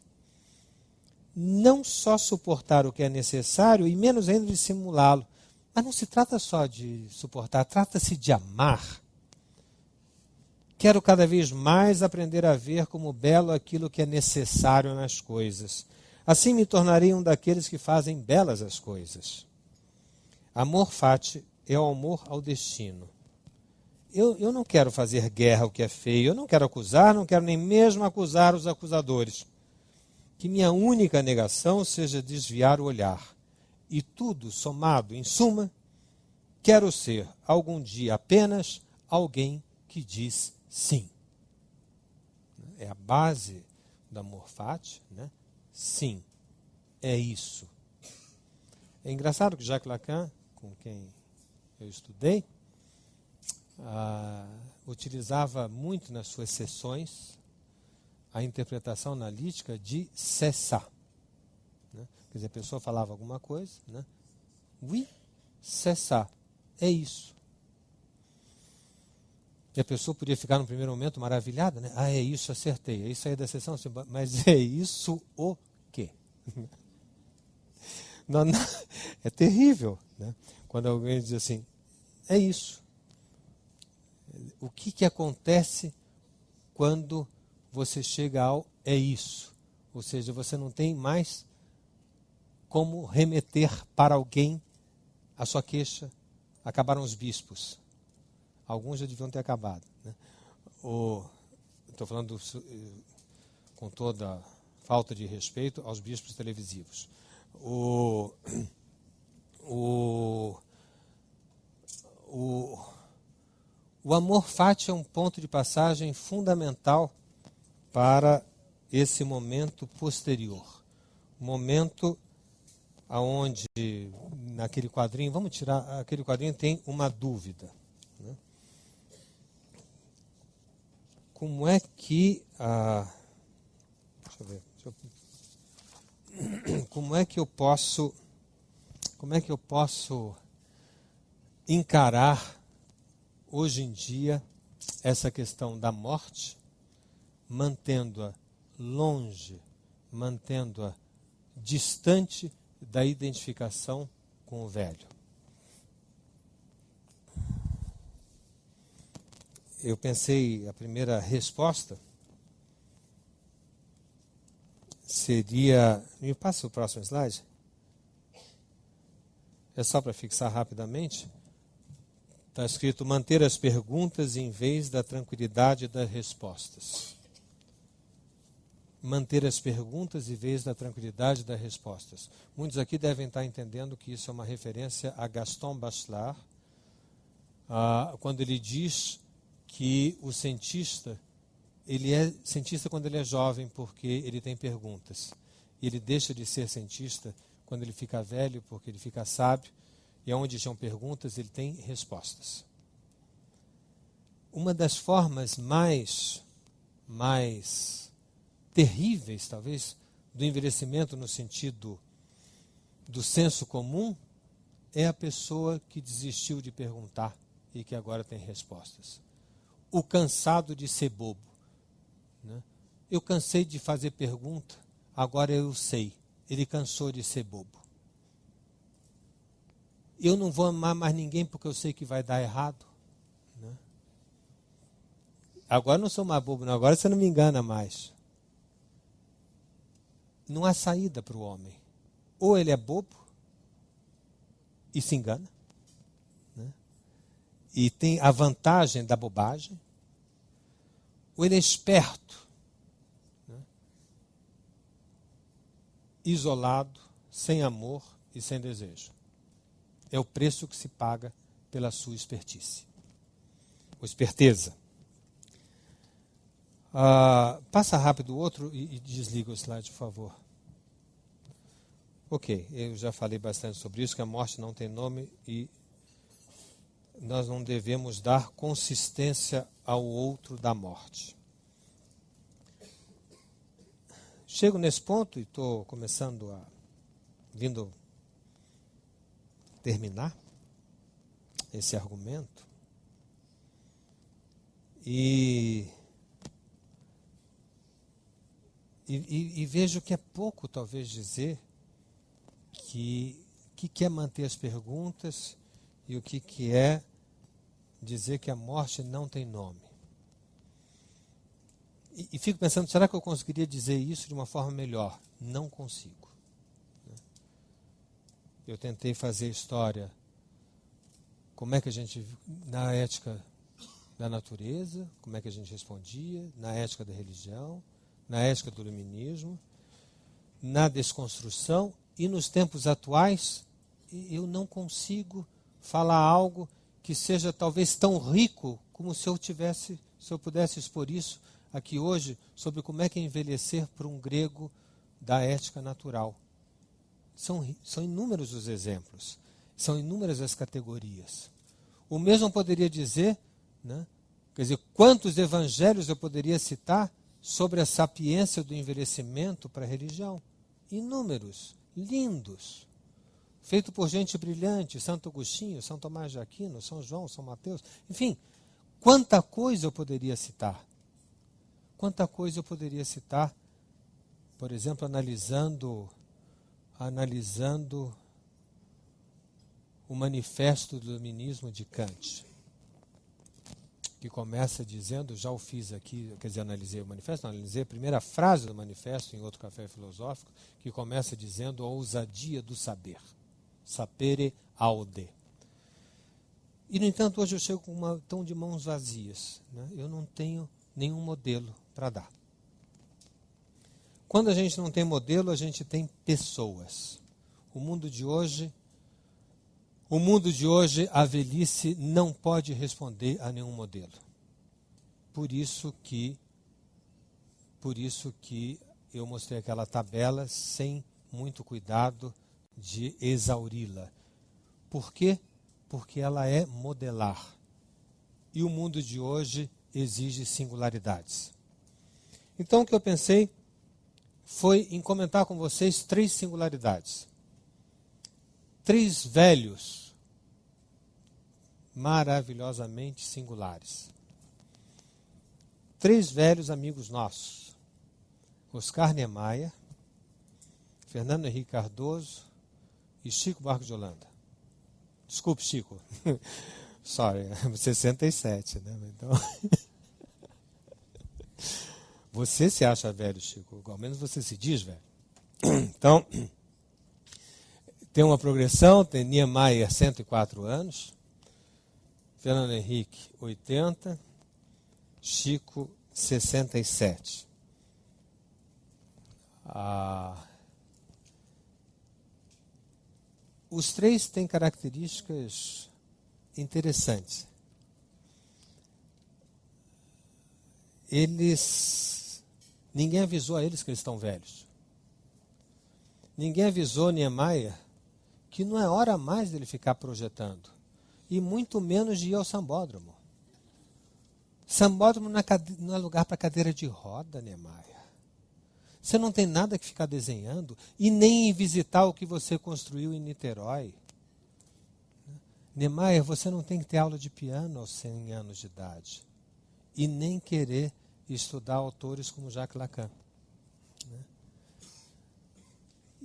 Não só suportar o que é necessário, e menos ainda de simulá-lo. Mas não se trata só de suportar, trata-se de amar. Quero cada vez mais aprender a ver como belo aquilo que é necessário nas coisas. Assim me tornarei um daqueles que fazem belas as coisas. Amor fati é o amor ao destino. Eu não quero fazer guerra ao que é feio, eu não quero acusar, não quero nem mesmo acusar os acusadores. Que minha única negação seja desviar o olhar. E tudo somado, em suma, quero ser algum dia apenas alguém que diz sim. É a base do amor fati, né? Sim, é isso. É engraçado que Jacques Lacan, com quem eu estudei, utilizava muito nas suas sessões a interpretação analítica de cessar. Né? Quer dizer, a pessoa falava alguma coisa, né? Oui, cessar. É isso. E a pessoa podia ficar no primeiro momento maravilhada, né? É isso, acertei. É isso aí da sessão. Mas é isso o quê? Não, é terrível, né? Quando alguém diz assim, é isso. O que acontece quando você chega ao é isso? Ou seja, você não tem mais como remeter para alguém a sua queixa. Acabaram os bispos. Alguns já deviam ter acabado. Né? Estou falando com toda falta de respeito aos bispos televisivos. O amor fati é um ponto de passagem fundamental para esse momento posterior. Momento onde, naquele quadrinho, vamos tirar, aquele quadrinho tem uma dúvida. Né? Como é que como é que eu posso encarar hoje em dia essa questão da morte, mantendo-a longe, mantendo-a distante da identificação com o velho? Eu pensei, a primeira resposta seria... Me passa o próximo slide. É só para fixar rapidamente. Está escrito manter as perguntas em vez da tranquilidade das respostas. Manter as perguntas em vez da tranquilidade das respostas. Muitos aqui devem estar entendendo que isso é uma referência a Gaston Bachelard, quando ele diz que o cientista, ele é cientista quando ele é jovem porque ele tem perguntas. E ele deixa de ser cientista quando ele fica velho, porque ele fica sábio, e onde tinham perguntas, ele tem respostas. Uma das formas mais terríveis, talvez, do envelhecimento no sentido do senso comum, é a pessoa que desistiu de perguntar e que agora tem respostas. O cansado de ser bobo. Né? Eu cansei de fazer pergunta, agora eu sei. Ele cansou de ser bobo. Eu não vou amar mais ninguém porque eu sei que vai dar errado. Né? Agora eu não sou mais bobo, não. Agora você não me engana mais. Não há saída para o homem. Ou ele é bobo e se engana, né? E tem a vantagem da bobagem, ou ele é esperto, né? Isolado, sem amor e sem desejo. É o preço que se paga pela sua espertice. Ou esperteza. Passa rápido o outro e desliga o slide, por favor. Ok, eu já falei bastante sobre isso, que a morte não tem nome e nós não devemos dar consistência ao outro da morte. Chego nesse ponto e estou começando vindo terminar esse argumento. E vejo que é pouco, talvez, dizer que quer manter as perguntas e o que é dizer que a morte não tem nome. E fico pensando, será que eu conseguiria dizer isso de uma forma melhor? Não consigo. Eu tentei fazer história, como é que a gente, na ética da natureza, como é que a gente respondia, na ética da religião, na ética do iluminismo, na desconstrução. E nos tempos atuais, eu não consigo falar algo que seja talvez tão rico como se eu pudesse expor isso aqui hoje, sobre como é que é envelhecer para um grego da ética natural. São inúmeros os exemplos, são inúmeras as categorias. O mesmo poderia dizer, né, quer dizer, quantos evangelhos eu poderia citar sobre a sapiência do envelhecimento para a religião? Inúmeros. Lindos, feito por gente brilhante, Santo Agostinho, São Tomás de Aquino, São João, São Mateus, enfim, quanta coisa eu poderia citar. Quanta coisa eu poderia citar, por exemplo, analisando o manifesto do iluminismo de Kant, que começa dizendo, já o fiz aqui, quer dizer, analisei o manifesto, não, analisei a primeira frase do manifesto em outro café filosófico, que começa dizendo a ousadia do saber, sapere aude. E, no entanto, hoje eu chego com uma tão de mãos vazias, né? Eu não tenho nenhum modelo para dar. Quando a gente não tem modelo, a gente tem pessoas. O mundo de hoje, a velhice não pode responder a nenhum modelo. Por isso que eu mostrei aquela tabela sem muito cuidado de exauri-la. Por quê? Porque ela é modelar. E o mundo de hoje exige singularidades. Então o que eu pensei foi em comentar com vocês 3 singularidades. 3 velhos maravilhosamente singulares. 3 velhos amigos nossos. Oscar Niemeyer, Fernando Henrique Cardoso e Chico Buarque de Holanda. Desculpe, Chico. Sorry, 67, né? Então, você se acha velho, Chico. Ao menos você se diz velho. Então, tem uma progressão, tem Niemeyer, 104 anos, Fernando Henrique, 80, Chico, 67. Os 3 têm características interessantes. Ninguém avisou a eles que eles estão velhos. ninguém avisou Niemeyer que não é hora mais dele ficar projetando. E muito menos de ir ao sambódromo. Sambódromo não é lugar para cadeira de roda, Niemeyer. Você não tem nada que ficar desenhando e nem ir visitar o que você construiu em Niterói. Niemeyer, você não tem que ter aula de piano aos 100 anos de idade. E nem querer estudar autores como Jacques Lacan.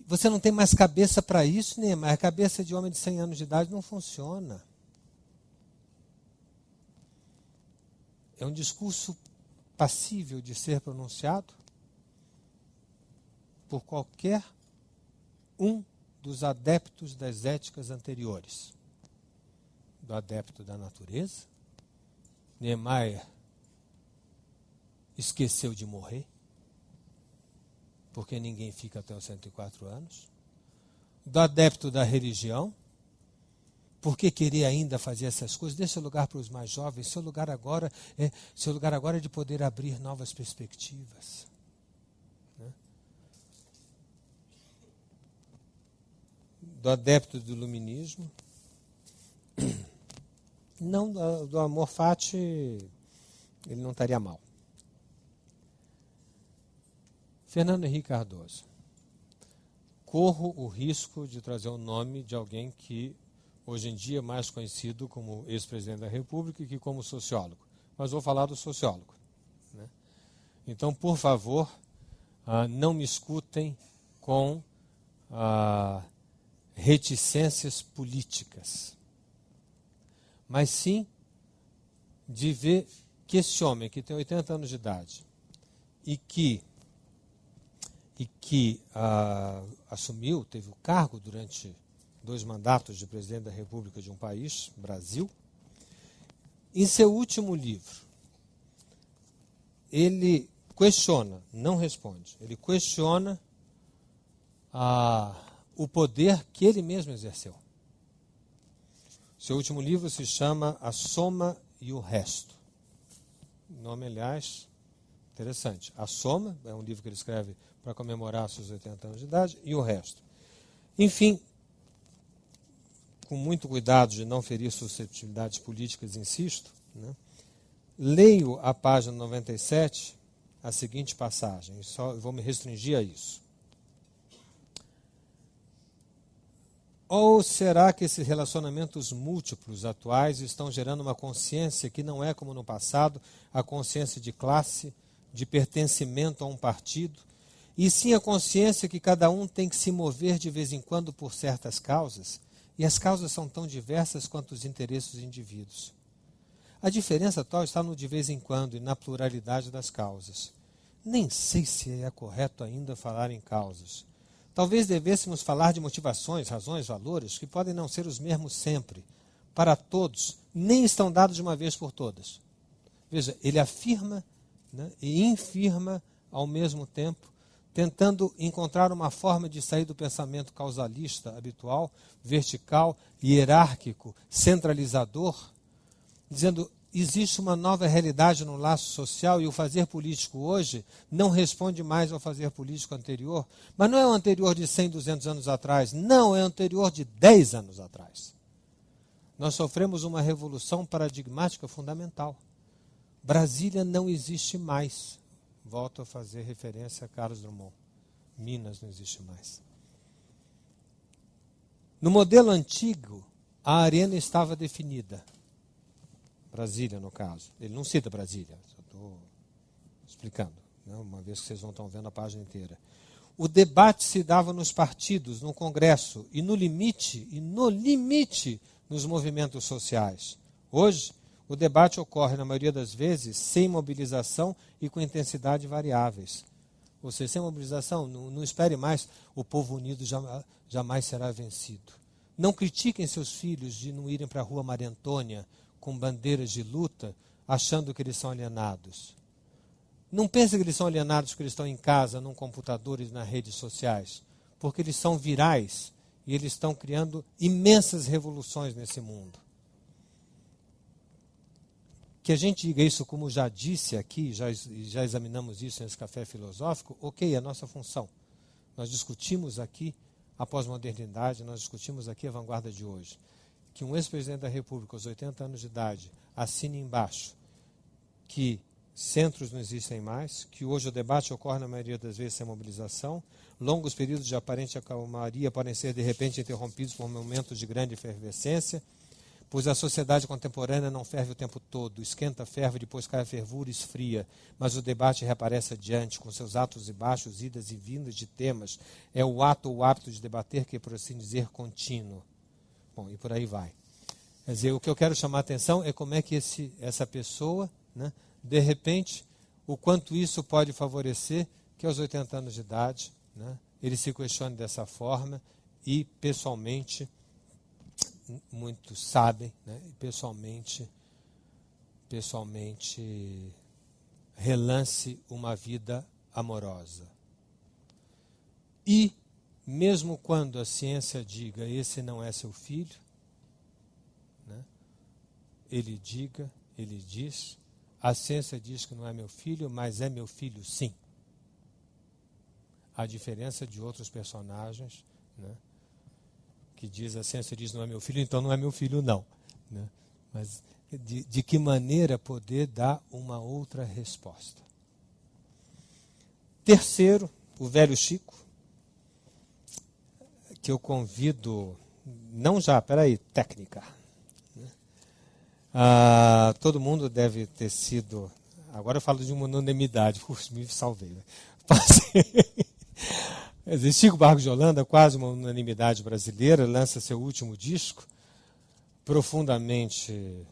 Você não tem mais cabeça para isso, Niemeyer. A cabeça de homem de 100 anos de idade não funciona. É um discurso passível de ser pronunciado por qualquer um dos adeptos das éticas anteriores. Do adepto da natureza, Niemeyer esqueceu de morrer, porque ninguém fica até os 104 anos. Do adepto da religião, porque querer ainda fazer essas coisas. Dê seu lugar para os mais jovens. Seu lugar agora é de poder abrir novas perspectivas. Do adepto do iluminismo. Não, do amor fati, ele não estaria mal. Fernando Henrique Cardoso. Corro o risco de trazer o nome de alguém que hoje em dia é mais conhecido como ex-presidente da República que como sociólogo. Mas vou falar do sociólogo. Então, por favor, não me escutem com reticências políticas. Mas sim de ver que esse homem que tem 80 anos de idade e que assumiu, teve o cargo durante 2 mandatos de presidente da República de um país, Brasil, em seu último livro, ele questiona, não responde, ele questiona o poder que ele mesmo exerceu. Seu último livro se chama A Soma e o Resto. Nome, aliás, interessante. A Soma, é um livro que ele escreve para comemorar seus 80 anos de idade, e o resto. Enfim, com muito cuidado de não ferir suscetibilidades políticas, insisto, leio a página 97, a seguinte passagem, eu vou me restringir a isso. Ou será que esses relacionamentos múltiplos atuais estão gerando uma consciência que não é como no passado, a consciência de classe, de pertencimento a um partido, e sim a consciência que cada um tem que se mover de vez em quando por certas causas, e as causas são tão diversas quanto os interesses dos indivíduos. A diferença tal está no de vez em quando e na pluralidade das causas. Nem sei se é correto ainda falar em causas. Talvez devêssemos falar de motivações, razões, valores, que podem não ser os mesmos sempre, para todos, nem estão dados de uma vez por todas. Veja, ele afirma e infirma ao mesmo tempo, tentando encontrar uma forma de sair do pensamento causalista habitual, vertical, hierárquico, centralizador, dizendo, existe uma nova realidade no laço social e o fazer político hoje não responde mais ao fazer político anterior, mas não é o anterior de 100, 200 anos atrás, não, é o anterior de 10 anos atrás. Nós sofremos uma revolução paradigmática fundamental. Brasília não existe mais. Volto a fazer referência a Carlos Drummond. Minas não existe mais. No modelo antigo, a arena estava definida. Brasília, no caso. Ele não cita Brasília, só estou explicando, uma vez que vocês não estão vendo a página inteira. O debate se dava nos partidos, no Congresso, e no limite, nos movimentos sociais. Hoje, o debate ocorre, na maioria das vezes, sem mobilização e com intensidade variáveis. Ou seja, sem mobilização, não espere mais, o povo unido jamais será vencido. Não critiquem seus filhos de não irem para a rua Maria Antônia com bandeiras de luta, achando que eles são alienados. Não pensem que eles são alienados porque eles estão em casa, num computador e nas redes sociais, porque eles são virais e eles estão criando imensas revoluções nesse mundo. Que a gente diga isso, como já disse aqui, já examinamos isso nesse café filosófico, ok, é a nossa função. Nós discutimos aqui a pós-modernidade, nós discutimos aqui a vanguarda de hoje. Que um ex-presidente da República, aos 80 anos de idade, assine embaixo que centros não existem mais, que hoje o debate ocorre na maioria das vezes sem mobilização, longos períodos de aparente calmaria podem ser de repente interrompidos por momentos de grande efervescência, pois a sociedade contemporânea não ferve o tempo todo, esquenta, ferve, depois cai a fervura, esfria, mas o debate reaparece adiante, com seus altos e baixos, idas e vindas de temas. É o ato ou o hábito de debater que é, por assim dizer, contínuo. Bom, e por aí vai. Quer dizer, o que eu quero chamar a atenção é como é que essa pessoa, né, de repente, o quanto isso pode favorecer que aos 80 anos de idade, né, ele se questione dessa forma e, pessoalmente, muitos sabem, né, pessoalmente relance uma vida amorosa. E, mesmo quando a ciência diga, esse não é seu filho, né, ele diz, a ciência diz que não é meu filho, mas é meu filho sim. A diferença de outros personagens, né, que diz, a ciência diz não é meu filho, então não é meu filho não. Né? Mas de que maneira poder dar uma outra resposta? Terceiro, o velho Chico, que eu convido, não já, técnica. Todo mundo deve ter sido, agora eu falo de uma unanimidade, me salvei. Né? Chico Barros de Holanda, quase uma unanimidade brasileira, lança seu último disco, profundamente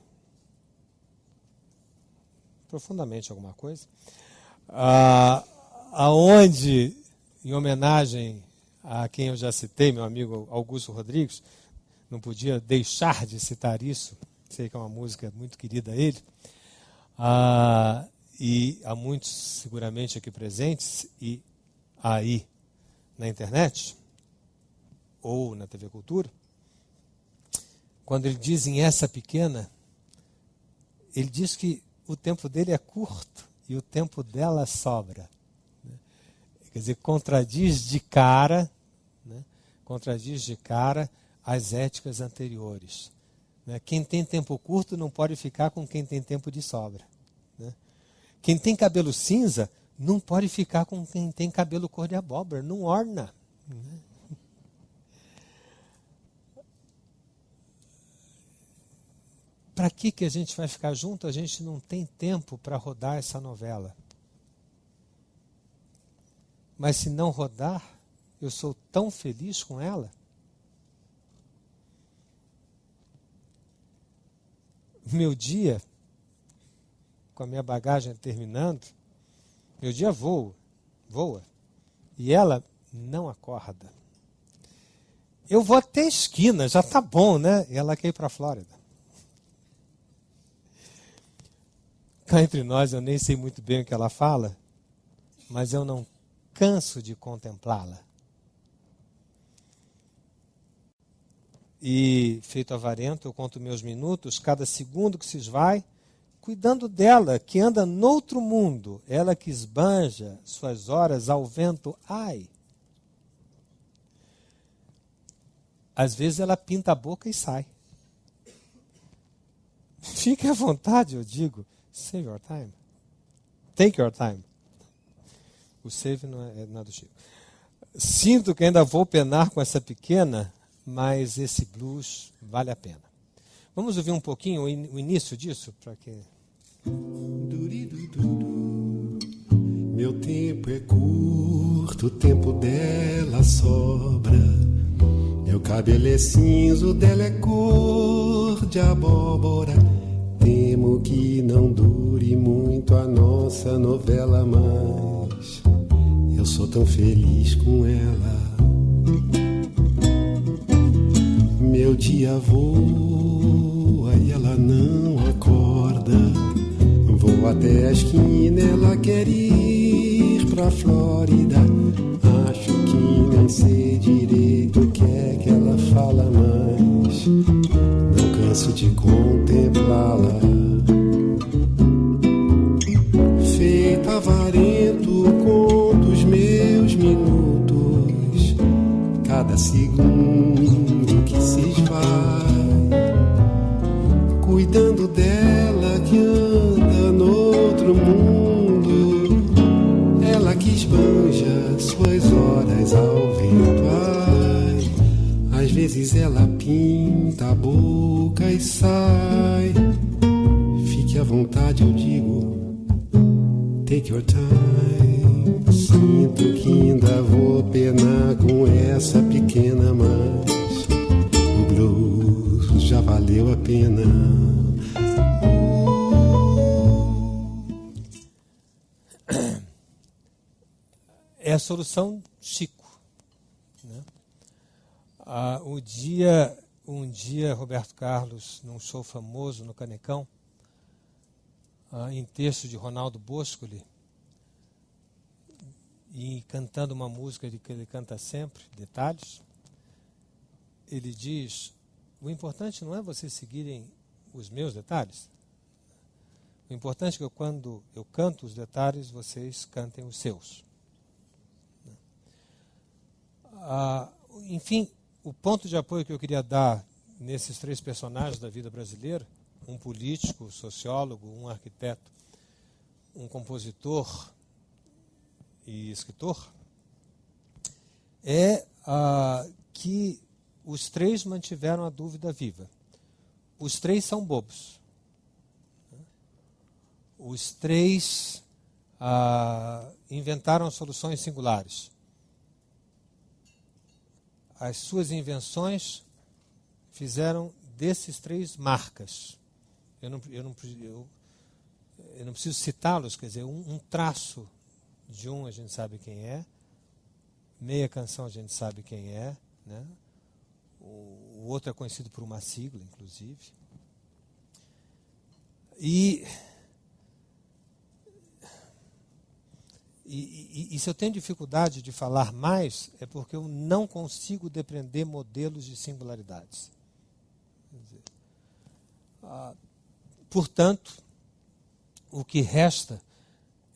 alguma coisa, aonde, em homenagem a quem eu já citei, meu amigo Augusto Rodrigues, não podia deixar de citar isso, sei que é uma música muito querida a ele, e há muitos seguramente aqui presentes, e aí na internet, ou na TV Cultura, quando ele diz em Essa Pequena, ele diz que o tempo dele é curto e o tempo dela sobra. Quer dizer, contradiz de cara as éticas anteriores. Quem tem tempo curto não pode ficar com quem tem tempo de sobra. Quem tem cabelo cinza não pode ficar com quem tem cabelo cor de abóbora, não orna. Para que a gente vai ficar junto? A gente não tem tempo para rodar essa novela. Mas se não rodar, eu sou tão feliz com ela. Meu dia, com a minha bagagem terminando, meu dia voa, e ela não acorda. Eu vou até a esquina, já está bom, né? E ela quer ir para a Flórida. Cá entre nós, eu nem sei muito bem o que ela fala, mas eu não canso de contemplá-la. E, feito avarento, eu conto meus minutos, cada segundo que se esvai, cuidando dela, que anda noutro mundo, ela que esbanja suas horas ao vento, ai. Às vezes ela pinta a boca e sai. Fique à vontade, eu digo, save your time. Take your time. O save não é nada do Chico. Sinto que ainda vou penar com essa pequena, mas esse blues vale a pena. Vamos ouvir um pouquinho o início disso, para que... Meu tempo é curto, o tempo dela sobra. Meu cabelo é cinza, o dela é cor de abóbora. Temo que não dure muito a nossa novela, mas eu sou tão feliz com ela. Meu dia voa e ela não acorda. Vou até a esquina, ela quer ir pra Flórida. Acho que nem sei direito o que é que ela fala, mas não canso de contemplá-la. Feito avarento, conto os meus minutos. cada segundo que se esvai, cuidando dela que anda noutro mundo, ela que esbanja suas horas ao vento. Ai, às vezes ela pinta a boca e sai. Fique à vontade, eu digo, take your time. Sinto que ainda vou penar com essa pequena, mas o blues já valeu a pena. É a solução Chico, né? Um dia, Roberto Carlos, num show famoso no Canecão, em texto de Ronaldo Boscoli, e cantando uma música que ele canta sempre, Detalhes, ele diz: o importante não é vocês seguirem os meus detalhes. O importante é que quando eu canto os detalhes, vocês cantem os seus. Enfim, o ponto de apoio que eu queria dar nesses três personagens da vida brasileira, um político, sociólogo, um arquiteto, um compositor e escritor, é que os três mantiveram a dúvida viva. Os três são bobos. Os três inventaram soluções singulares. As suas invenções fizeram desses três marcas. Eu não preciso citá-los, quer dizer, um traço de um a gente sabe quem é, meia canção a gente sabe quem é, né? O outro é conhecido por uma sigla, inclusive. E se eu tenho dificuldade de falar mais, é porque eu não consigo depreender modelos de singularidades. Quer dizer, portanto, o que resta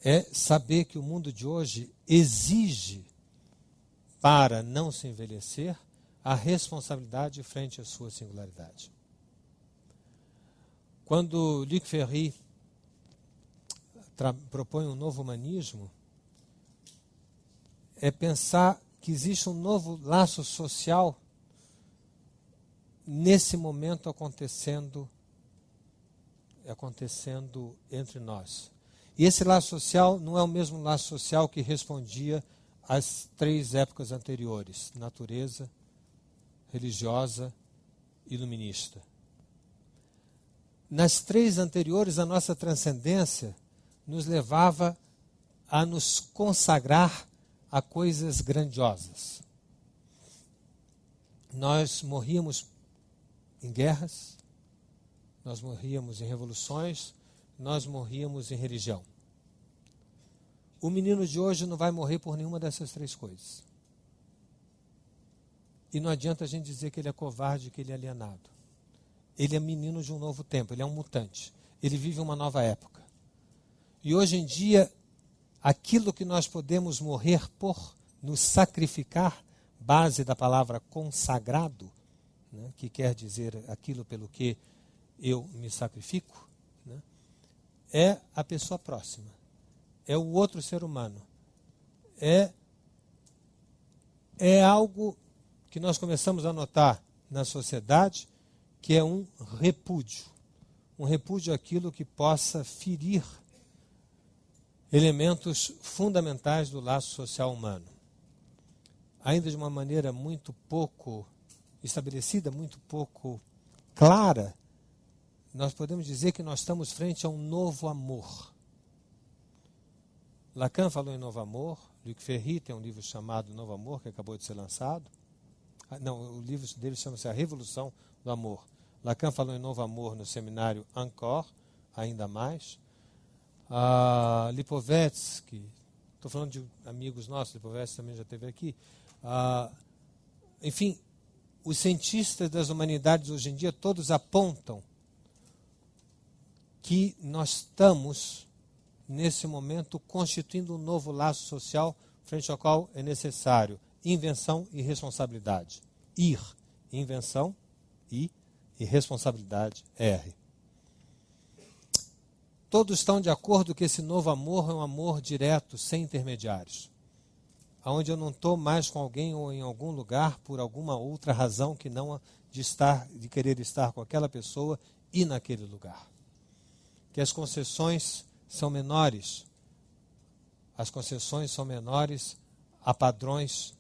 é saber que o mundo de hoje exige, para não se envelhecer, a responsabilidade frente à sua singularidade. Quando Luc Ferry propõe um novo humanismo, é pensar que existe um novo laço social nesse momento acontecendo entre nós. E esse laço social não é o mesmo laço social que respondia às três épocas anteriores: natureza, religiosa, iluminista. Nas três anteriores, a nossa transcendência nos levava a nos consagrar a coisas grandiosas. Nós morríamos em guerras, nós morríamos em revoluções, nós morríamos em religião. O menino de hoje não vai morrer por nenhuma dessas três coisas. E não adianta a gente dizer que ele é covarde, que ele é alienado. Ele é menino de um novo tempo, ele é um mutante. Ele vive uma nova época. E hoje em dia, aquilo que nós podemos morrer por nos sacrificar, base da palavra consagrado, né, que quer dizer aquilo pelo que eu me sacrifico, né, é a pessoa próxima, é o outro ser humano. É algo que nós começamos a notar na sociedade, que é um repúdio àquilo que possa ferir elementos fundamentais do laço social humano. Ainda de uma maneira muito pouco estabelecida, muito pouco clara, nós podemos dizer que nós estamos frente a um novo amor. Lacan falou em novo amor, Luc Ferry tem um livro chamado Novo Amor, que acabou de ser lançado. Não, o livro dele chama-se A Revolução do Amor. Lacan falou em novo amor no seminário Encore, ainda mais. Lipovetsky, estou falando de amigos nossos, Lipovetsky também já esteve aqui. Enfim, os cientistas das humanidades hoje em dia todos apontam que nós estamos, nesse momento, constituindo um novo laço social frente ao qual é necessário invenção e responsabilidade. Ir, invenção, I, e responsabilidade, R. Todos estão de acordo que esse novo amor é um amor direto, sem intermediários. Onde eu não estou mais com alguém ou em algum lugar por alguma outra razão que não a de querer estar com aquela pessoa e naquele lugar. Que as concessões são menores. As concessões são menores a padrões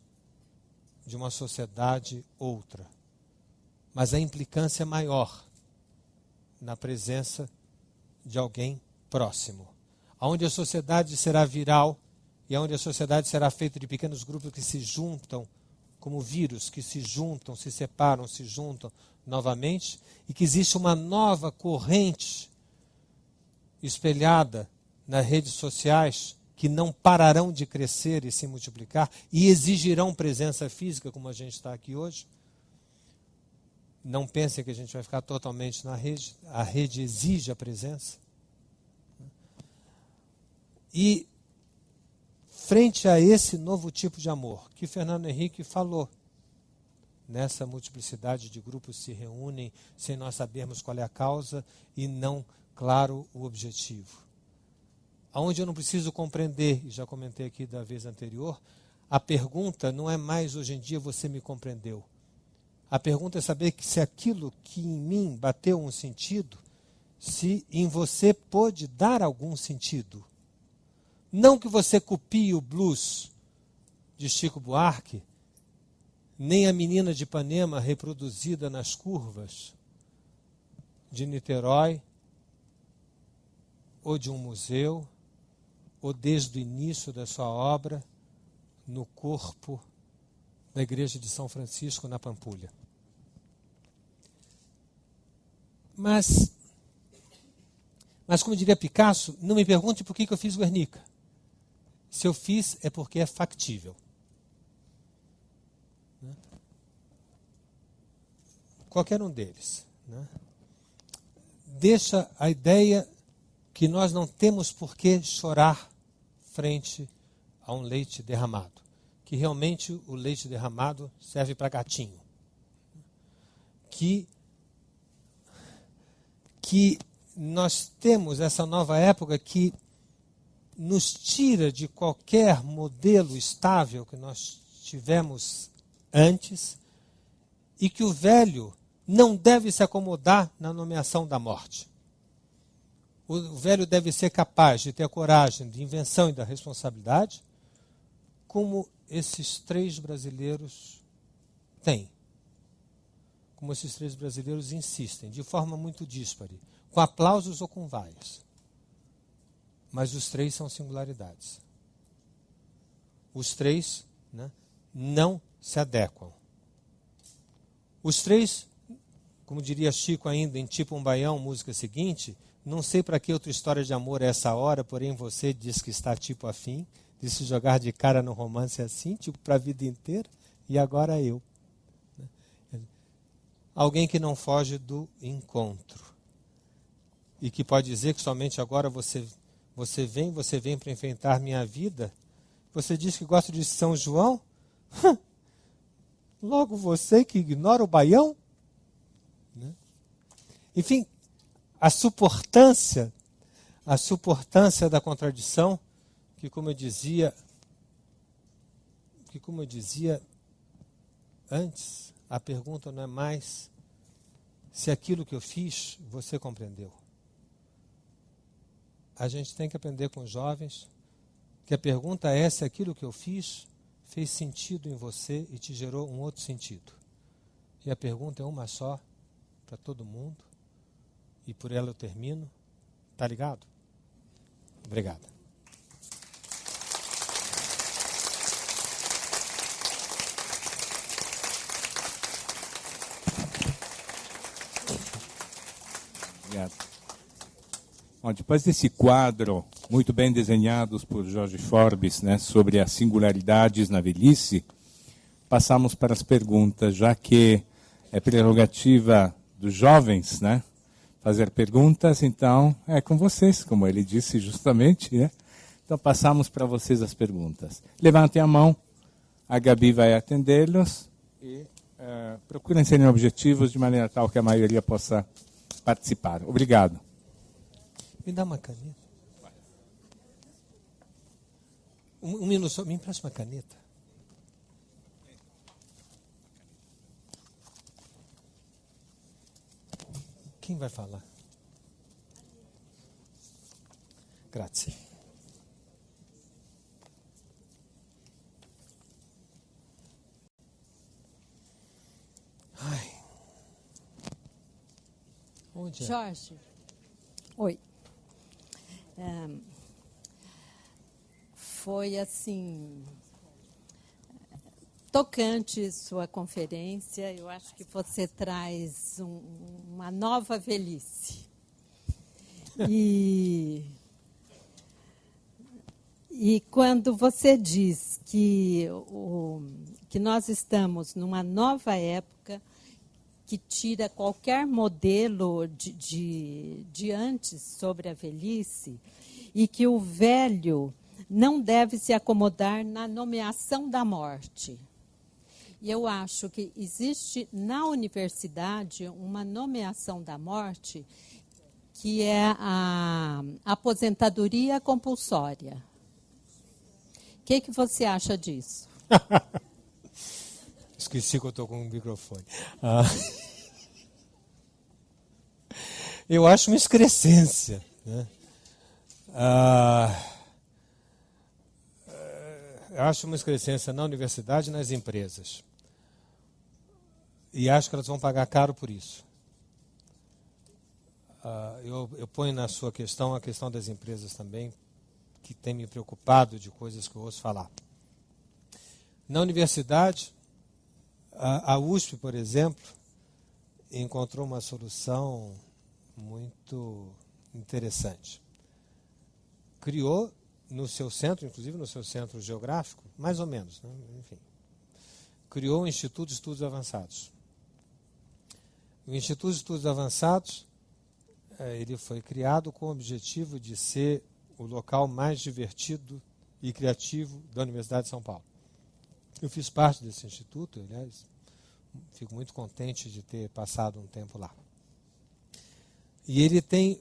de uma sociedade outra. Mas a implicância é maior na presença de alguém próximo. Onde a sociedade será viral e onde a sociedade será feita de pequenos grupos que se juntam como vírus, que se juntam, se separam, se juntam novamente, e que existe uma nova corrente espelhada nas redes sociais que não pararão de crescer e se multiplicar e exigirão presença física, como a gente está aqui hoje. Não pensem que a gente vai ficar totalmente na rede. A rede exige a presença. E, frente a esse novo tipo de amor, que Fernando Henrique falou, nessa multiplicidade de grupos se reúnem sem nós sabermos qual é a causa e não, claro, o objetivo. Aonde eu não preciso compreender, e já comentei aqui da vez anterior, a pergunta não é mais hoje em dia você me compreendeu. A pergunta é saber que se aquilo que em mim bateu um sentido, se em você pôde dar algum sentido. Não que você copie o blues de Chico Buarque, nem a Menina de Ipanema reproduzida nas curvas de Niterói, ou de um museu, ou desde o início da sua obra, no corpo da Igreja de São Francisco, na Pampulha. Mas como diria Picasso, não me pergunte por que eu fiz Guernica. Se eu fiz, é porque é factível. Né? Qualquer um deles. Né? Deixa a ideia que nós não temos por que chorar frente a um leite derramado. Que realmente o leite derramado serve para gatinho. Que nós temos essa nova época que nos tira de qualquer modelo estável que nós tivemos antes e que o velho não deve se acomodar na nomeação da morte. O velho deve ser capaz de ter a coragem de invenção e da responsabilidade, como esses três brasileiros têm. Como esses três brasileiros insistem, de forma muito díspare, com aplausos ou com vaias. Mas os três são singularidades. Os três, né, não se adequam. Os três, como diria Chico ainda em Tipo um Baião, música seguinte, não sei para que outra história de amor é essa hora, porém você diz que está tipo afim, de se jogar de cara no romance assim, tipo para a vida inteira, e agora eu. Alguém que não foge do encontro. E que pode dizer que somente agora você vem para enfrentar minha vida. Você diz que gosta de São João? Logo você que ignora o Baião? Né? Enfim, a suportância da contradição, que como eu dizia antes, a pergunta não é mais se aquilo que eu fiz você compreendeu. A gente tem que aprender com os jovens que a pergunta é se aquilo que eu fiz fez sentido em você e te gerou um outro sentido. E a pergunta é uma só para todo mundo e por ela eu termino. Tá ligado? Obrigado. Obrigado. Bom, depois desse quadro muito bem desenhado por Jorge Forbes, né, sobre as singularidades na velhice, passamos para as perguntas, já que é prerrogativa dos jovens, né, fazer perguntas, então é com vocês, como ele disse justamente, né? Então passamos para vocês as perguntas. Levantem a mão, A Gabi vai atendê-los e procurem serem objetivos de maneira tal que a maioria possa participar. Obrigado. Me dá uma caneta. Um minuto só, me empresta uma caneta. Quem vai falar? Grazie. Ai. Onde é? Jorge. Oi. Foi assim tocante sua conferência. Eu acho que você traz uma nova velhice. E quando você diz que nós estamos numa nova época que tira qualquer modelo de antes sobre a velhice e que o velho não deve se acomodar na nomeação da morte. E eu acho que existe na universidade uma nomeação da morte que é a aposentadoria compulsória. O que você acha disso? Esqueci que eu estou com o microfone. Eu acho uma excrescência, né? Eu acho uma excrescência na universidade e nas empresas. E acho que elas vão pagar caro por isso. Eu ponho na sua questão a questão das empresas também, que tem me preocupado de coisas que eu ouço falar. Na universidade, a USP, por exemplo, encontrou uma solução muito interessante. Criou no seu centro, inclusive no seu centro geográfico, mais ou menos, né? Enfim, criou o Instituto de Estudos Avançados. O Instituto de Estudos Avançados, ele foi criado com o objetivo de ser o local mais divertido e criativo da Universidade de São Paulo. Eu fiz parte desse instituto, aliás, fico muito contente de ter passado um tempo lá. E ele tem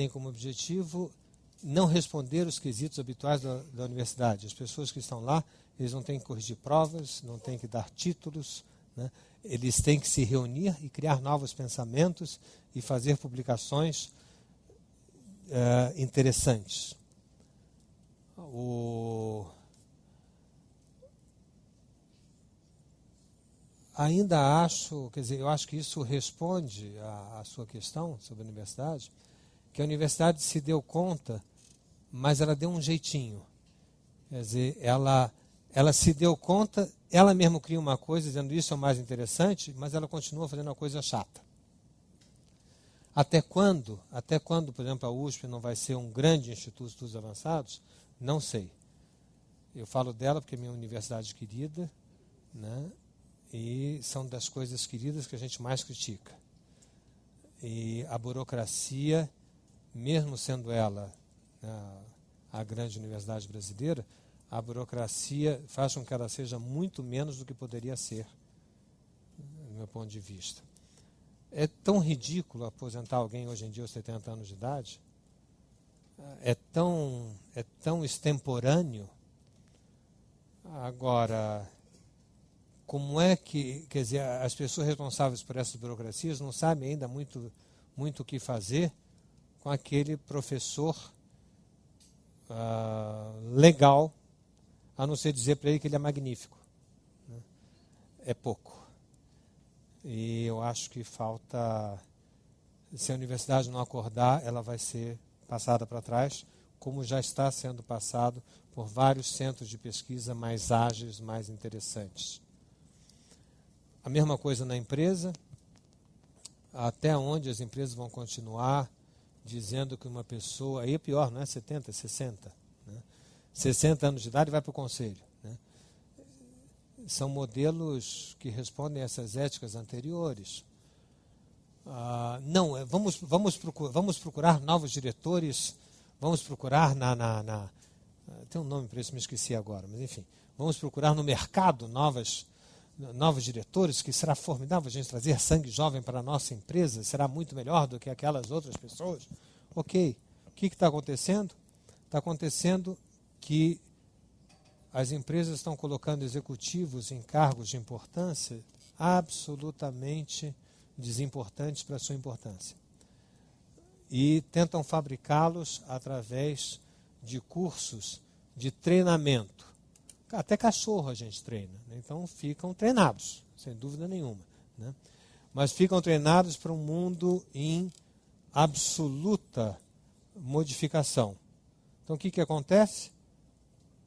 como objetivo não responder os quesitos habituais da universidade. As pessoas que estão lá, eles não têm que corrigir provas, não têm que dar títulos, né? Eles têm que se reunir e criar novos pensamentos e fazer publicações interessantes. Ainda acho, quer dizer, eu acho que isso responde à sua questão sobre a universidade, que a universidade se deu conta, mas ela deu um jeitinho. Quer dizer, ela se deu conta, ela mesma cria uma coisa dizendo isso é o mais interessante, mas ela continua fazendo uma coisa chata. Até quando, por exemplo, a USP não vai ser um grande instituto de estudos avançados? Não sei. Eu falo dela porque é minha universidade querida, né? E são das coisas queridas que a gente mais critica. E a burocracia, mesmo sendo ela, né, a grande universidade brasileira, a burocracia faz com que ela seja muito menos do que poderia ser, do meu ponto de vista. É tão ridículo aposentar alguém hoje em dia aos 70 anos de idade. É tão extemporâneo. Agora, como é que, quer dizer, as pessoas responsáveis por essas burocracias não sabem ainda muito o que fazer com aquele professor legal, a não ser dizer para ele que ele é magnífico, né? É pouco. E eu acho que falta, se a universidade não acordar, ela vai ser passada para trás, como já está sendo passado por vários centros de pesquisa mais ágeis, mais interessantes. A mesma coisa na empresa, até onde as empresas vão continuar dizendo que uma pessoa, aí é pior, não é 70, é 60, né? 60 anos de idade vai para o conselho, né? São modelos que respondem a essas éticas anteriores. Não, vamos procurar novos diretores, vamos procurar tem um nome para isso, me esqueci agora, mas enfim, Vamos procurar no mercado novos diretores, que será formidável a gente trazer sangue jovem para a nossa empresa, será muito melhor do que aquelas outras pessoas. Ok. O que está acontecendo? Está acontecendo que as empresas estão colocando executivos em cargos de importância absolutamente desimportantes para a sua importância. E tentam fabricá-los através de cursos de treinamento. Até cachorro a gente treina, né? Então ficam treinados, sem dúvida nenhuma, né? Mas ficam treinados para um mundo em absoluta modificação. Então o que acontece?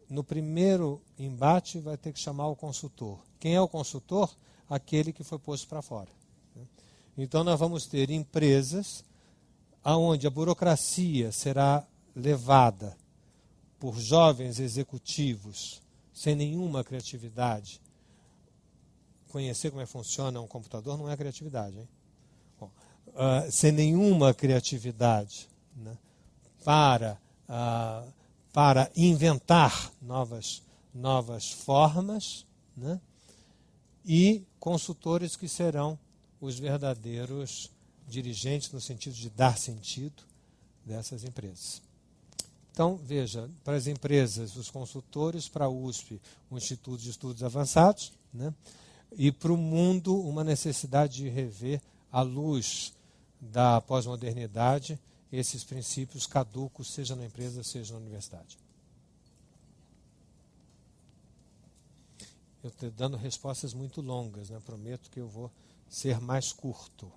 No primeiro embate vai ter que chamar o consultor. Quem é o consultor? Aquele que foi posto para fora. Então nós vamos ter empresas onde a burocracia será levada por jovens executivos sem nenhuma criatividade. Conhecer como é que funciona um computador não é criatividade, hein? Bom, sem nenhuma criatividade, né, para inventar novas formas, né, e consultores que serão os verdadeiros dirigentes no sentido de dar sentido dessas empresas. Então, veja, para as empresas, os consultores, para a USP, o Instituto de Estudos Avançados, né, e para o mundo, uma necessidade de rever, à luz da pós-modernidade, esses princípios caducos, seja na empresa, seja na universidade. Eu estou dando respostas muito longas, né? Prometo que eu vou ser mais curto.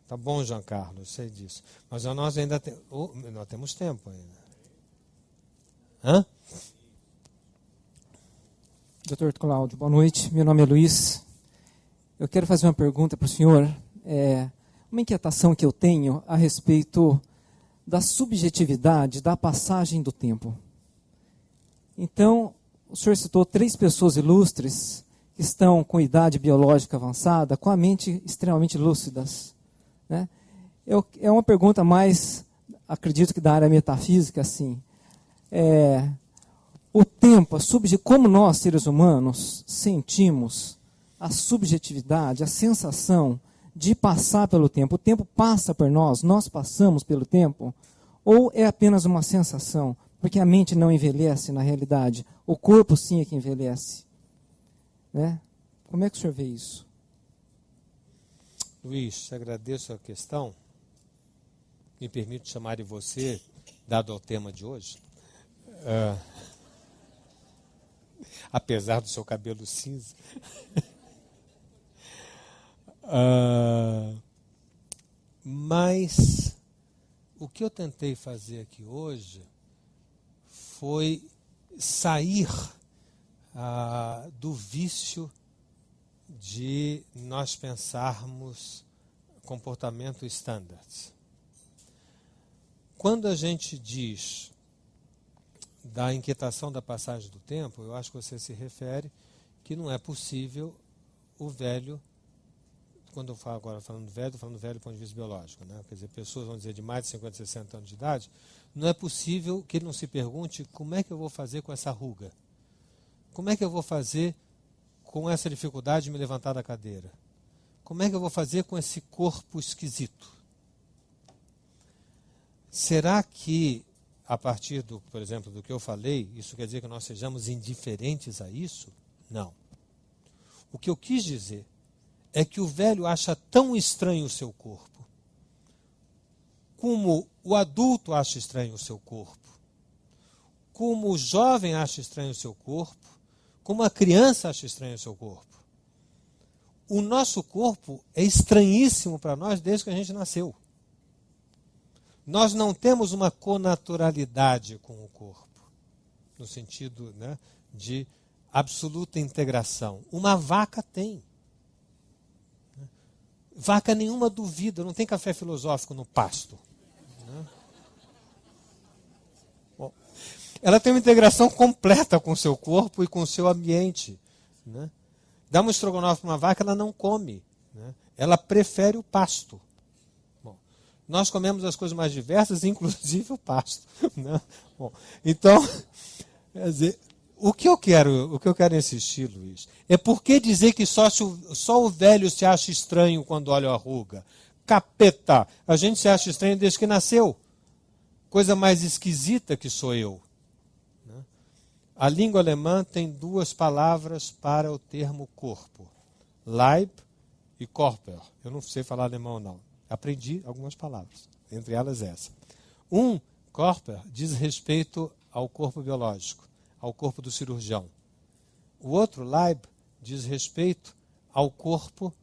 Tá bom, João Carlos, sei disso. Mas nós ainda nós temos tempo ainda. Hã? Dr. Cláudio, boa noite. Meu nome é Luiz. Eu quero fazer uma pergunta para o senhor. Uma inquietação que eu tenho a respeito da subjetividade da passagem do tempo. Então, o senhor citou 3 pessoas ilustres que estão com idade biológica avançada, com a mente extremamente lúcidas, né? É uma pergunta mais, acredito que da área metafísica, assim. O tempo, como nós, seres humanos, sentimos a subjetividade, a sensação de passar pelo tempo. O tempo passa por nós passamos pelo tempo, ou é apenas uma sensação? Porque a mente não envelhece na realidade, o corpo sim é que envelhece, né? Como é que o senhor vê isso? Luiz, agradeço a questão. Me permito chamar de você, dado ao tema de hoje. Apesar do seu cabelo cinza. Mas o que eu tentei fazer aqui hoje foi sair do vício de nós pensarmos comportamento standard. Quando a gente diz da inquietação da passagem do tempo, eu acho que você se refere que não é possível o velho, quando eu falo agora falando velho do ponto de vista biológico, né? Quer dizer, pessoas, vão dizer, de mais de 50, 60 anos de idade, não é possível que ele não se pergunte como é que eu vou fazer com essa ruga? Como é que eu vou fazer com essa dificuldade de me levantar da cadeira? Como é que eu vou fazer com esse corpo esquisito? Será que, a partir, por exemplo, do que eu falei, isso quer dizer que nós sejamos indiferentes a isso? Não. O que eu quis dizer é que o velho acha tão estranho o seu corpo, como o adulto acha estranho o seu corpo, como o jovem acha estranho o seu corpo, como a criança acha estranho o seu corpo. O nosso corpo é estranhíssimo para nós desde que a gente nasceu. Nós não temos uma connaturalidade com o corpo, no sentido, né, de absoluta integração. Uma vaca tem. Vaca nenhuma duvida, não tem café filosófico no pasto. Né? Bom, ela tem uma integração completa com o seu corpo e com o seu ambiente. Né? Dá um estrogonofe para uma vaca, ela não come. Né? Ela prefere o pasto. Bom, nós comemos as coisas mais diversas, inclusive o pasto. Né? Bom, então, quer dizer, O que eu quero insistir, Luiz, é por que dizer que só o velho se acha estranho quando olha a ruga? Capeta! A gente se acha estranho desde que nasceu. Coisa mais esquisita que sou eu. A língua alemã tem duas palavras para o termo corpo. Leib e Körper. Eu não sei falar alemão, não. Aprendi algumas palavras, entre elas essa. Körper diz respeito ao corpo biológico, ao corpo do cirurgião. O outro, Leib, diz respeito ao corpo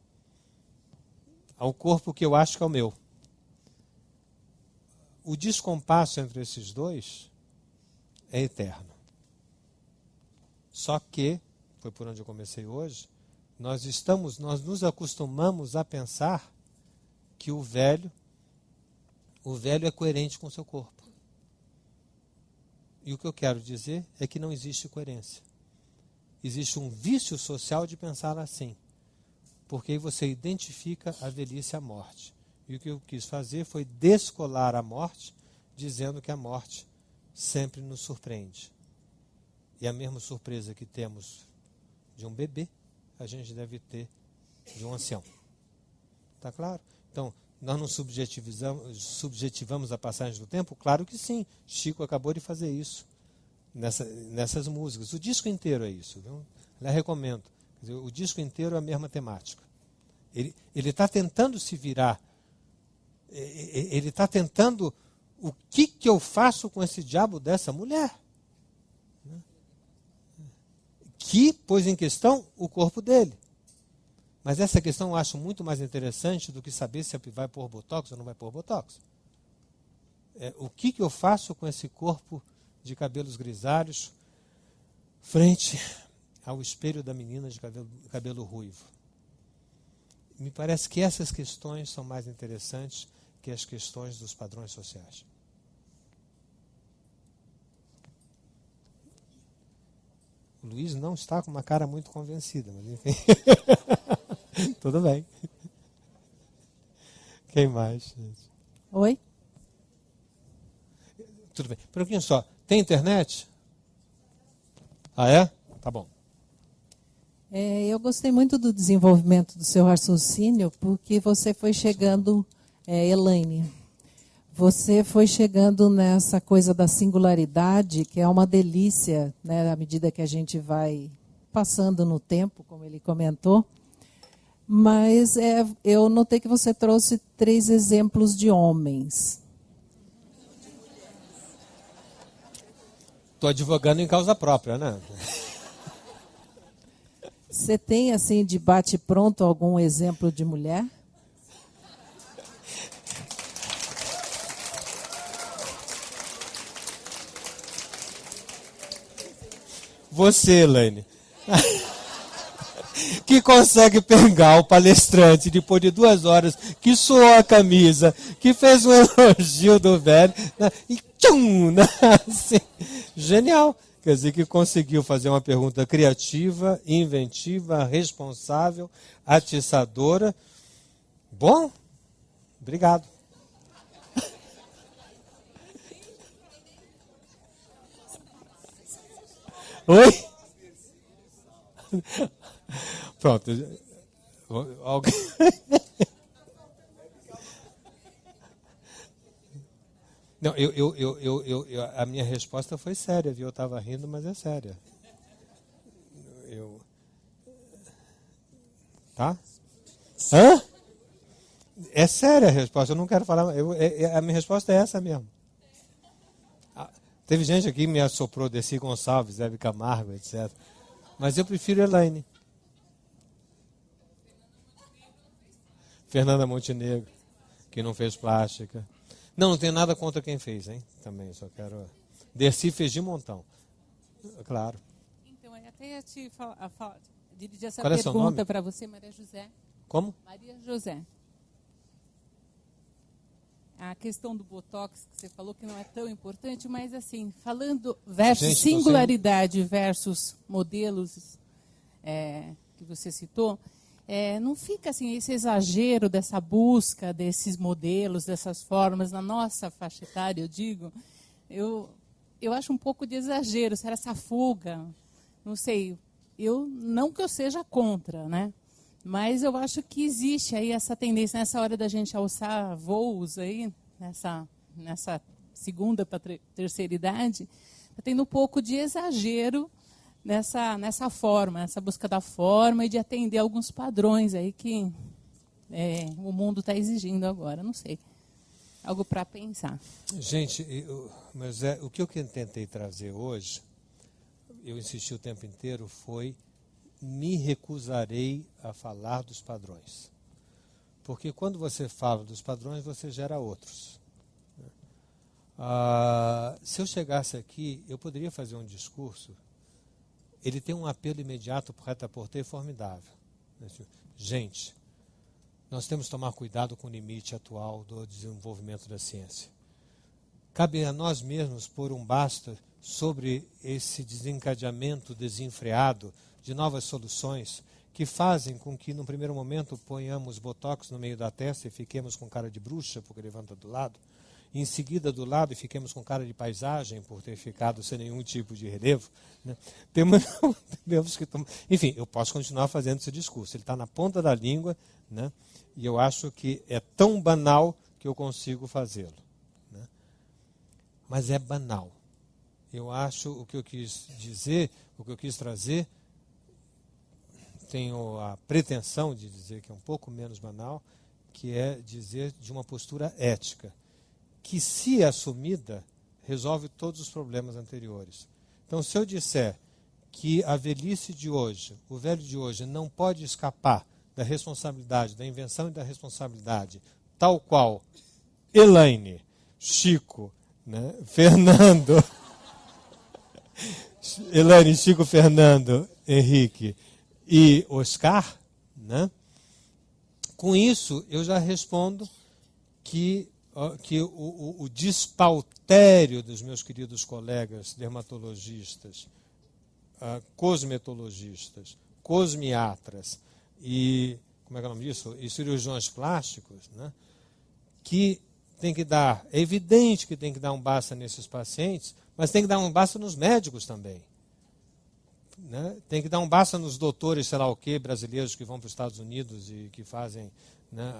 que eu acho que é o meu. O descompasso entre esses dois é eterno. Só que, foi por onde eu comecei hoje, nós nos acostumamos a pensar que o velho é coerente com o seu corpo. E o que eu quero dizer é que não existe coerência. Existe um vício social de pensar assim, porque aí você identifica a velhice e a morte. E o que eu quis fazer foi descolar a morte, dizendo que a morte sempre nos surpreende. E a mesma surpresa que temos de um bebê, a gente deve ter de um ancião. Está claro? Então, nós não subjetivamos a passagem do tempo? Claro que sim. Chico acabou de fazer isso nessas músicas. O disco inteiro é isso. Viu? Eu recomendo. Quer dizer, o disco inteiro é a mesma temática. Ele está tentando se virar. Ele está tentando... O que eu faço com esse diabo dessa mulher? Que pôs em questão o corpo dele. Mas essa questão eu acho muito mais interessante do que saber se vai pôr botox ou não vai pôr botox. O que eu faço com esse corpo de cabelos grisalhos frente ao espelho da menina de cabelo ruivo? Me parece que essas questões são mais interessantes que as questões dos padrões sociais. O Luiz não está com uma cara muito convencida, mas enfim. Tudo bem. Quem mais, gente? Oi? Tudo bem. Por aqui só. Tem internet? Ah, é? Tá bom. Eu gostei muito do desenvolvimento do seu raciocínio, porque você foi chegando, Elaine, você foi chegando nessa coisa da singularidade, que é uma delícia, né, à medida que a gente vai passando no tempo, como ele comentou. Mas eu notei que você trouxe 3 exemplos de homens. Estou advogando em causa própria, né? Você tem, assim, de bate-pronto, algum exemplo de mulher? Você, Elaine, que consegue pegar o palestrante depois de 2 horas, que suou a camisa, que fez um elogio do velho, e tchum, assim, genial. Quer dizer, que conseguiu fazer uma pergunta criativa, inventiva, responsável, atiçadora. Bom, obrigado. Oi? Pronto. Alguém... Não, a minha resposta foi séria, viu? Eu estava rindo, mas é séria. Tá? Hã? É séria a resposta, eu não quero falar. A minha resposta é essa mesmo. Teve gente aqui que me assoprou, Desi Gonçalves, Hebe Camargo, etc. Mas eu prefiro Elaine. Fernanda Montenegro, que não fez plástica. Não tem nada contra quem fez, hein? Também, só quero... Desi fez de montão. Claro. Então, eu até ia te dirigir essa Qual é pergunta para você, Maria José. Como? Maria José. A questão do Botox, que você falou que não é tão importante, mas assim, falando versus singularidade versus modelos que você citou, não fica assim esse exagero dessa busca desses modelos, dessas formas, na nossa faixa etária, eu digo, eu acho um pouco de exagero, será essa fuga não sei, não que eu seja contra, né? Mas eu acho que existe aí essa tendência, nessa hora da gente alçar voos aí, nessa segunda para terceira idade, está tendo um pouco de exagero nessa forma, nessa busca da forma e de atender alguns padrões aí que o mundo está exigindo agora, não sei. Algo para pensar. Gente, mas o que eu tentei trazer hoje, eu insisti o tempo inteiro, foi me recusarei a falar dos padrões. Porque quando você fala dos padrões, você gera outros. Se eu chegasse aqui, eu poderia fazer um discurso, ele tem um apelo imediato para o Prêt-à-Porter formidável. Gente, nós temos que tomar cuidado com o limite atual do desenvolvimento da ciência. Cabe a nós mesmos pôr um basta sobre esse desencadeamento desenfreado de novas soluções que fazem com que, no primeiro momento, ponhamos botox no meio da testa e fiquemos com cara de bruxa, porque levanta do lado, e em seguida do lado e fiquemos com cara de paisagem, por ter ficado sem nenhum tipo de relevo. Né? Temos que tomar... Enfim, eu posso continuar fazendo esse discurso, ele está na ponta da língua, né? E eu acho que é tão banal que eu consigo fazê-lo. Né? Mas é banal. Eu acho o que eu quis dizer, o que eu quis trazer, tenho a pretensão de dizer que é um pouco menos banal, que é dizer de uma postura ética, que, se assumida, resolve todos os problemas anteriores. Então, se eu disser que a velhice de hoje, o velho de hoje, não pode escapar da responsabilidade, da invenção e da responsabilidade, tal qual Elaine, Chico, né, Fernando, Elaine, Chico, Fernando, Henrique e Oscar, né? Com isso, eu já respondo que o despautério dos meus queridos colegas dermatologistas, cosmetologistas, cosmiatras e, como é que é o nome disso? E cirurgiões plásticos, né? Que tem que dar, é evidente que tem que dar um basta nesses pacientes, mas tem que dar um basta nos médicos também. Né? Tem que dar um basta nos doutores, sei lá o quê, brasileiros que vão para os Estados Unidos e que fazem, né,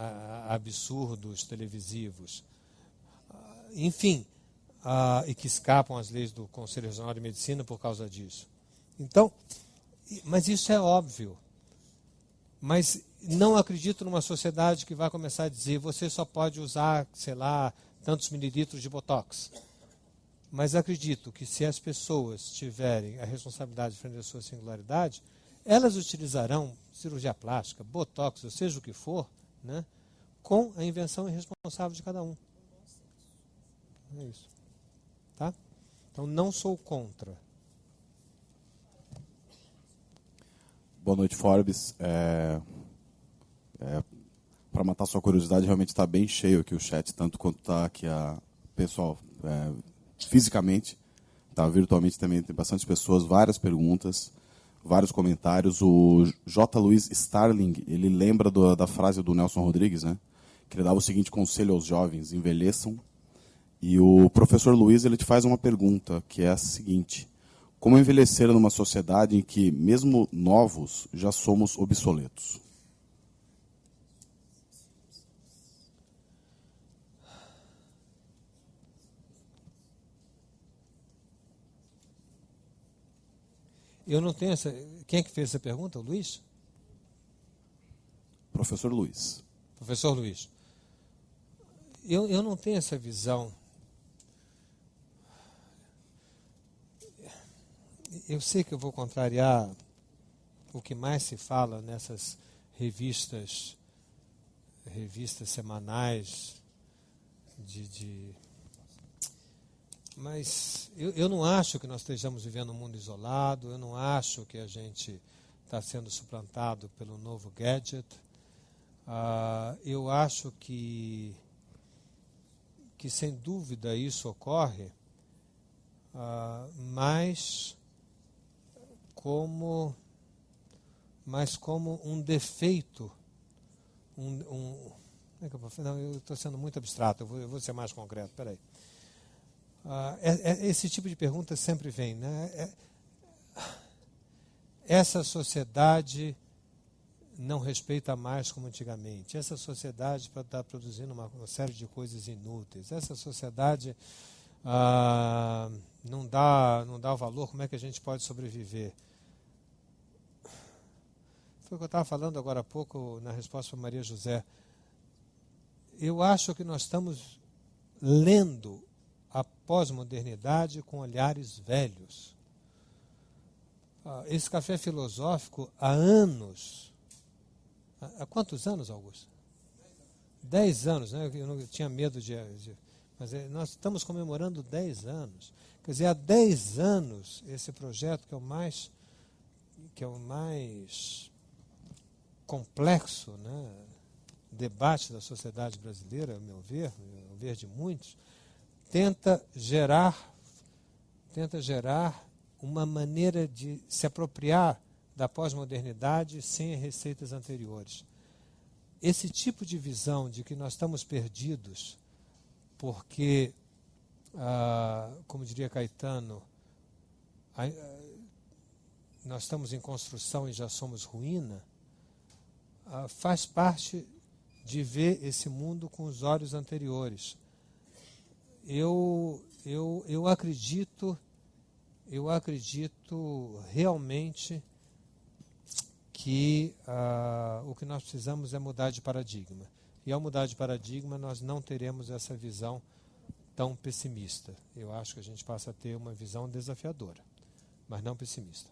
absurdos televisivos. Enfim, e que escapam às leis do Conselho Regional de Medicina por causa disso. Então, mas isso é óbvio. Mas não acredito numa sociedade que vai começar a dizer você só pode usar, sei lá, tantos mililitros de Botox. Mas acredito que, se as pessoas tiverem a responsabilidade frente à sua singularidade, elas utilizarão cirurgia plástica, Botox, ou seja o que for, né, com a invenção irresponsável de cada um. É isso. Tá? Então, não sou contra. Boa noite, Forbes. Para matar sua curiosidade, realmente está bem cheio aqui o chat, tanto quanto está aqui a pessoal fisicamente, tá, virtualmente também tem bastante pessoas, várias perguntas, vários comentários. O J. Luiz Starling, ele lembra da frase do Nelson Rodrigues, né, que ele dava o seguinte conselho aos jovens: envelheçam. E o professor Luiz, ele te faz uma pergunta, que é a seguinte: como envelhecer numa sociedade em que, mesmo novos, já somos obsoletos? Eu não tenho essa... Quem é que fez essa pergunta? O Luiz? Professor Luiz. Professor Luiz. Eu não tenho essa visão. Eu sei que eu vou contrariar o que mais se fala nessas revistas semanais mas eu não acho que nós estejamos vivendo um mundo isolado, eu não acho que a gente está sendo suplantado pelo novo gadget. Eu acho que sem dúvida isso ocorre, mas como um defeito, não, eu estou sendo muito abstrato, eu vou ser mais concreto, peraí. Esse tipo de pergunta sempre vem, né? essa sociedade não respeita mais como antigamente. Essa sociedade está produzindo uma série de coisas inúteis. Essa sociedade não dá o valor. Como é que a gente pode sobreviver? Foi o que eu estava falando agora há pouco na resposta para Maria José. Eu acho que nós estamos lendo a pós-modernidade com olhares velhos. Esse café filosófico há anos. Há quantos anos, Augusto? 10 anos, né? Eu não tinha medo mas nós estamos comemorando 10 anos. Quer dizer, há 10 anos, esse projeto que é o mais complexo, né, debate da sociedade brasileira, ao meu ver de muitos, tenta gerar uma maneira de se apropriar da pós-modernidade sem receitas anteriores. Esse tipo de visão de que nós estamos perdidos porque, como diria Caetano, nós estamos em construção e já somos ruína, faz parte de ver esse mundo com os olhos anteriores. Eu acredito realmente que o que nós precisamos é mudar de paradigma. E ao mudar de paradigma, nós não teremos essa visão tão pessimista. Eu acho que a gente passa a ter uma visão desafiadora, mas não pessimista.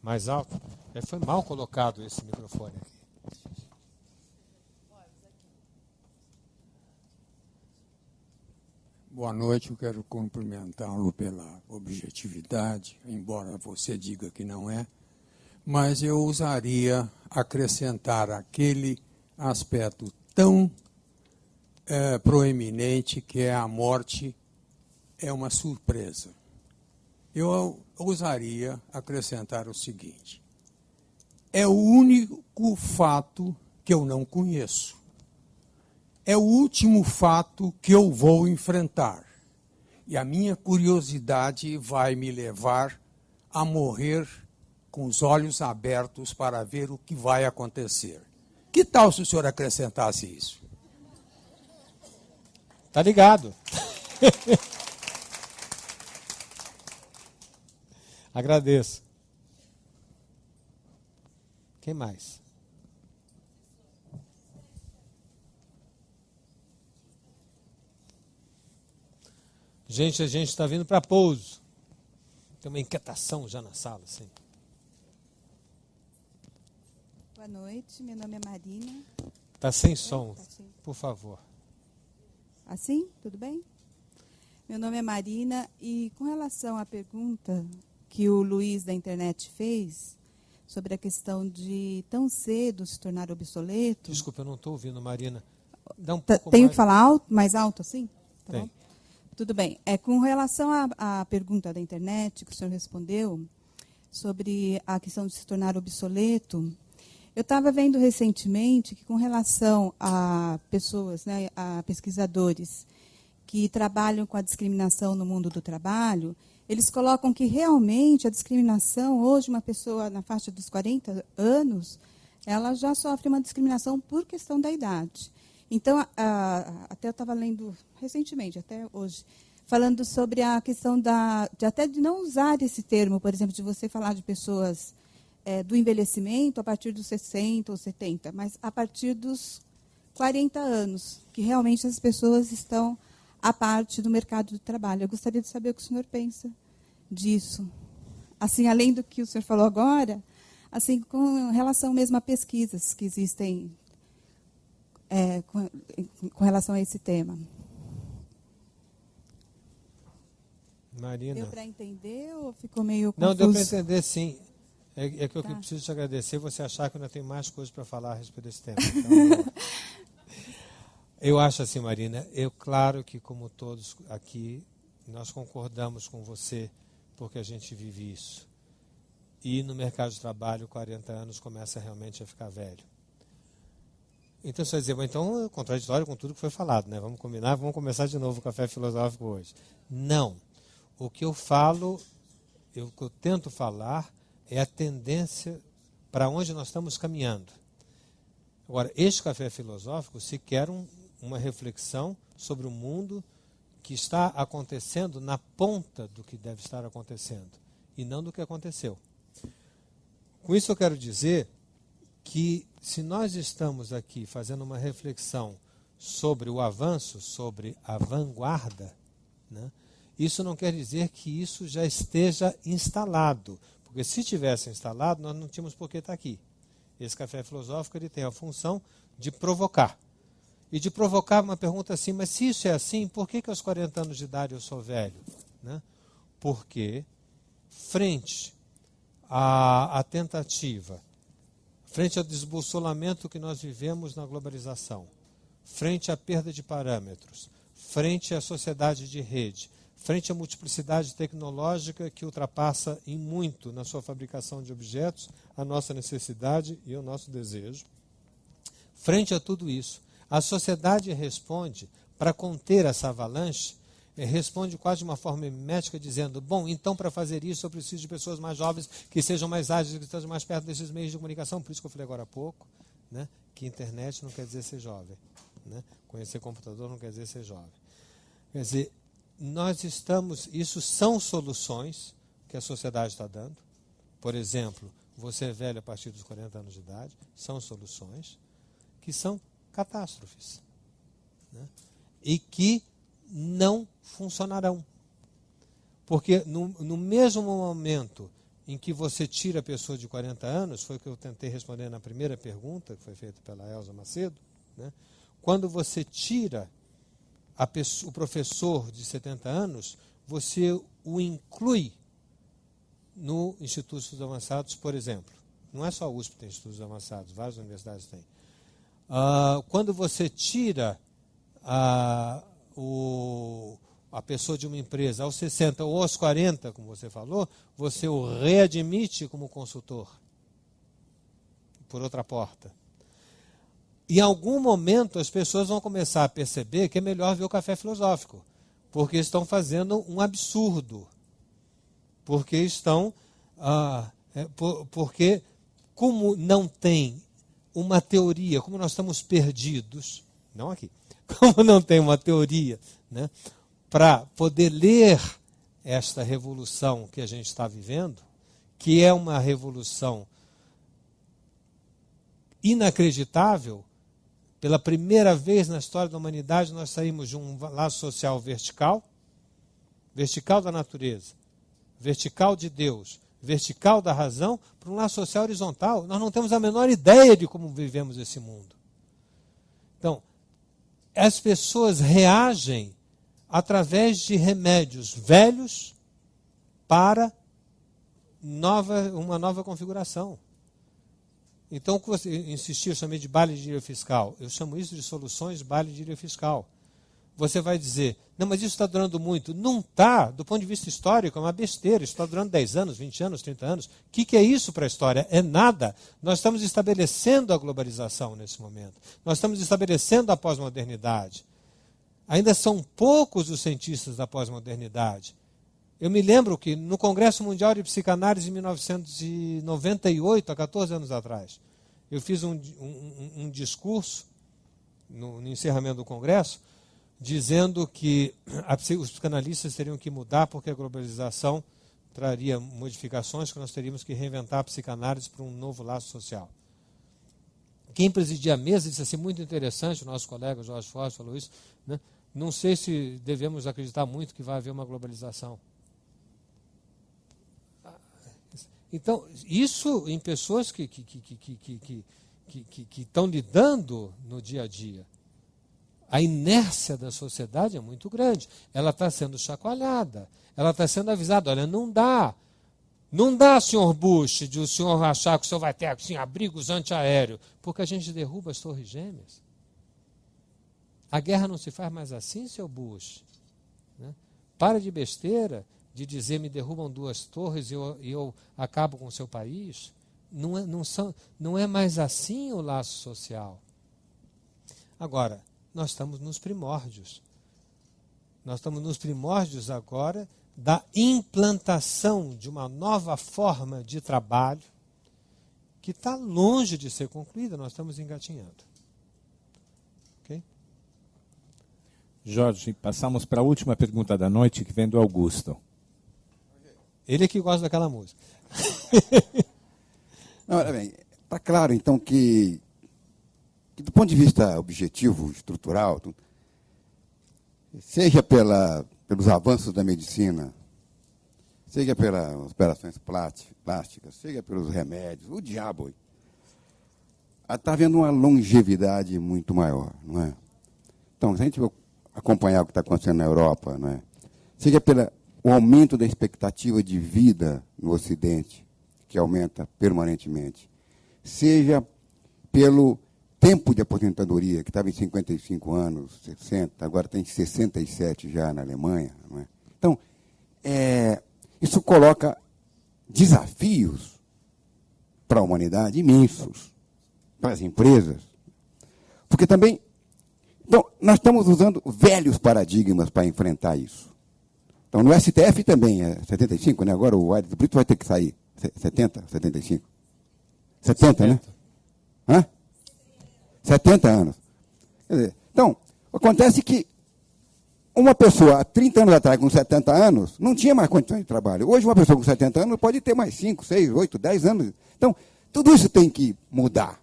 Mais alto? Foi mal colocado esse microfone aqui. Boa noite, eu quero cumprimentá-lo pela objetividade, embora você diga que não é, mas eu ousaria acrescentar aquele aspecto tão proeminente que é a morte é uma surpresa. Eu ousaria acrescentar o seguinte: é o único fato que eu não conheço. É o último fato que eu vou enfrentar. E a minha curiosidade vai me levar a morrer com os olhos abertos para ver o que vai acontecer. Que tal se o senhor acrescentasse isso? Tá ligado. Agradeço. Quem mais? Gente, a gente está vindo para pouso. Tem uma inquietação já na sala, sim. Boa noite, meu nome é Marina. Está sem som, por favor. Assim? Tudo bem? Meu nome é Marina e com relação à pergunta que o Luiz da internet fez sobre a questão de tão cedo se tornar obsoleto... Desculpa, eu não estou ouvindo, Marina. Dá um pouco Tenho mais... que falar alto, mais alto assim? Tá Tem. bom? Tudo bem. Com relação à pergunta da internet que o senhor respondeu sobre a questão de se tornar obsoleto, eu estava vendo recentemente que com relação a pessoas, né, a pesquisadores que trabalham com a discriminação no mundo do trabalho, eles colocam que realmente a discriminação, hoje uma pessoa na faixa dos 40 anos, ela já sofre uma discriminação por questão da idade. Então, até eu estava lendo recentemente, até hoje, falando sobre a questão até de não usar esse termo, por exemplo, de você falar de pessoas do envelhecimento a partir dos 60 ou 70, mas a partir dos 40 anos, que realmente as pessoas estão à parte do mercado do trabalho. Eu gostaria de saber o que o senhor pensa disso. Assim, além do que o senhor falou agora, assim, com relação mesmo a pesquisas que existem com relação a esse tema. Marina. Deu para entender ou ficou meio confuso? Não, deu para entender, sim. É que eu preciso te agradecer você achar que eu ainda tenho mais coisas para falar a respeito desse tema. Então, eu acho assim, Marina, claro que, como todos aqui, nós concordamos com você, porque a gente vive isso. E no mercado de trabalho, 40 anos começa realmente a ficar velho. Então, você vai dizer, então é contraditório com tudo que foi falado, né? Vamos combinar, vamos começar de novo o Café Filosófico hoje. Não. O que eu falo o que eu tento falar é a tendência para onde nós estamos caminhando. Agora, este café filosófico se quer uma reflexão sobre o mundo que está acontecendo na ponta do que deve estar acontecendo, e não do que aconteceu. Com isso eu quero dizer que se nós estamos aqui fazendo uma reflexão sobre o avanço, sobre a vanguarda, né, isso não quer dizer que isso já esteja instalado, porque se tivesse instalado, nós não tínhamos por que estar aqui. Esse café filosófico ele tem a função de provocar. E de provocar uma pergunta assim, mas se isso é assim, por que aos 40 anos de idade eu sou velho? Né? Porque, frente à tentativa, frente ao desbussolamento que nós vivemos na globalização, frente à perda de parâmetros, frente à sociedade de rede, frente à multiplicidade tecnológica que ultrapassa em muito na sua fabricação de objetos a nossa necessidade e o nosso desejo, frente a tudo isso, a sociedade responde, para conter essa avalanche, responde quase de uma forma mimética, dizendo, bom, então para fazer isso eu preciso de pessoas mais jovens, que sejam mais ágeis, que estejam mais perto desses meios de comunicação, por isso que eu falei agora há pouco, né, que internet não quer dizer ser jovem. Né? Conhecer computador não quer dizer ser jovem. Quer dizer, nós estamos, isso são soluções que a sociedade está dando. Por exemplo, você é velho a partir dos 40 anos de idade, são soluções que são catástrofes, né? E que não funcionarão. Porque no mesmo momento em que você tira a pessoa de 40 anos, foi o que eu tentei responder na primeira pergunta, que foi feita pela Elza Macedo, né? Quando você tira o professor de 70 anos, você o inclui no Instituto de Estudos Avançados, por exemplo. Não é só a USP que tem estudos avançados, várias universidades têm. Quando você tira a pessoa de uma empresa aos 60 ou aos 40, como você falou, você o readmite como consultor por outra porta. Em algum momento as pessoas vão começar a perceber que é melhor ver o café filosófico, porque estão fazendo um absurdo, porque estão porque como não tem uma teoria, como nós estamos perdidos, não aqui, como não tem uma teoria, né, para poder ler esta revolução que a gente está vivendo, que é uma revolução inacreditável. Pela primeira vez na história da humanidade, nós saímos de um laço social vertical, vertical da natureza, vertical de Deus, vertical da razão, para um laço social horizontal. Nós não temos a menor ideia de como vivemos esse mundo. Então, as pessoas reagem através de remédios velhos para uma nova configuração. Então, o que você insistiu, eu chamei de baile de gíria fiscal. Eu chamo isso de soluções de baile de gíria fiscal. Você vai dizer, não, mas isso está durando muito. Não está, do ponto de vista histórico, é uma besteira. Isso está durando 10 anos, 20 anos, 30 anos. O que é isso para a história? É nada. Nós estamos estabelecendo a globalização nesse momento. Nós estamos estabelecendo a pós-modernidade. Ainda são poucos os cientistas da pós-modernidade. Eu me lembro que no Congresso Mundial de Psicanálise, em 1998, há 14 anos atrás, eu fiz um discurso no encerramento do Congresso, dizendo que os psicanalistas teriam que mudar porque a globalização traria modificações, que nós teríamos que reinventar a psicanálise para um novo laço social. Quem presidia a mesa disse assim, muito interessante, o nosso colega Jorge Forbes falou isso, né? Não sei se devemos acreditar muito que vai haver uma globalização. Então, isso em pessoas que estão lidando no dia a dia. A inércia da sociedade é muito grande. Ela está sendo chacoalhada. Ela está sendo avisada. Olha, não dá. Não dá, senhor Bush, de o senhor achar que o senhor vai ter assim, abrigos antiaéreos, porque a gente derruba as torres gêmeas. A guerra não se faz mais assim, seu Bush. Né? Para de besteira de dizer me derrubam 2 torres e eu acabo com o seu país. Não é mais assim o laço social. Agora, nós estamos nos primórdios. Nós estamos nos primórdios agora da implantação de uma nova forma de trabalho que está longe de ser concluída, nós estamos engatinhando. Ok? Jorge, passamos para a última pergunta da noite, que vem do Augusto. Ele é que gosta daquela música. Não, olha bem, está claro, então, que do ponto de vista objetivo, estrutural, seja pelos avanços da medicina, seja pelas operações plásticas, seja pelos remédios, o diabo, está havendo uma longevidade muito maior, não é? Então, se a gente acompanhar o que está acontecendo na Europa, não é? Seja pelo aumento da expectativa de vida no Ocidente, que aumenta permanentemente, seja pelo tempo de aposentadoria, que estava em 55 anos, 60, agora tem 67 já na Alemanha. Não é? Então, isso coloca desafios para a humanidade imensos, para as empresas. Porque também, então, nós estamos usando velhos paradigmas para enfrentar isso. Então, no STF também é 75, né? Agora o Aires Brito vai ter que sair. 70, 75? 70, né? Hã? 70 anos. Quer dizer, então, acontece que uma pessoa há 30 anos atrás, com 70 anos, não tinha mais condições de trabalho. Hoje, uma pessoa com 70 anos pode ter mais 5, 6, 8, 10 anos. Então, tudo isso tem que mudar.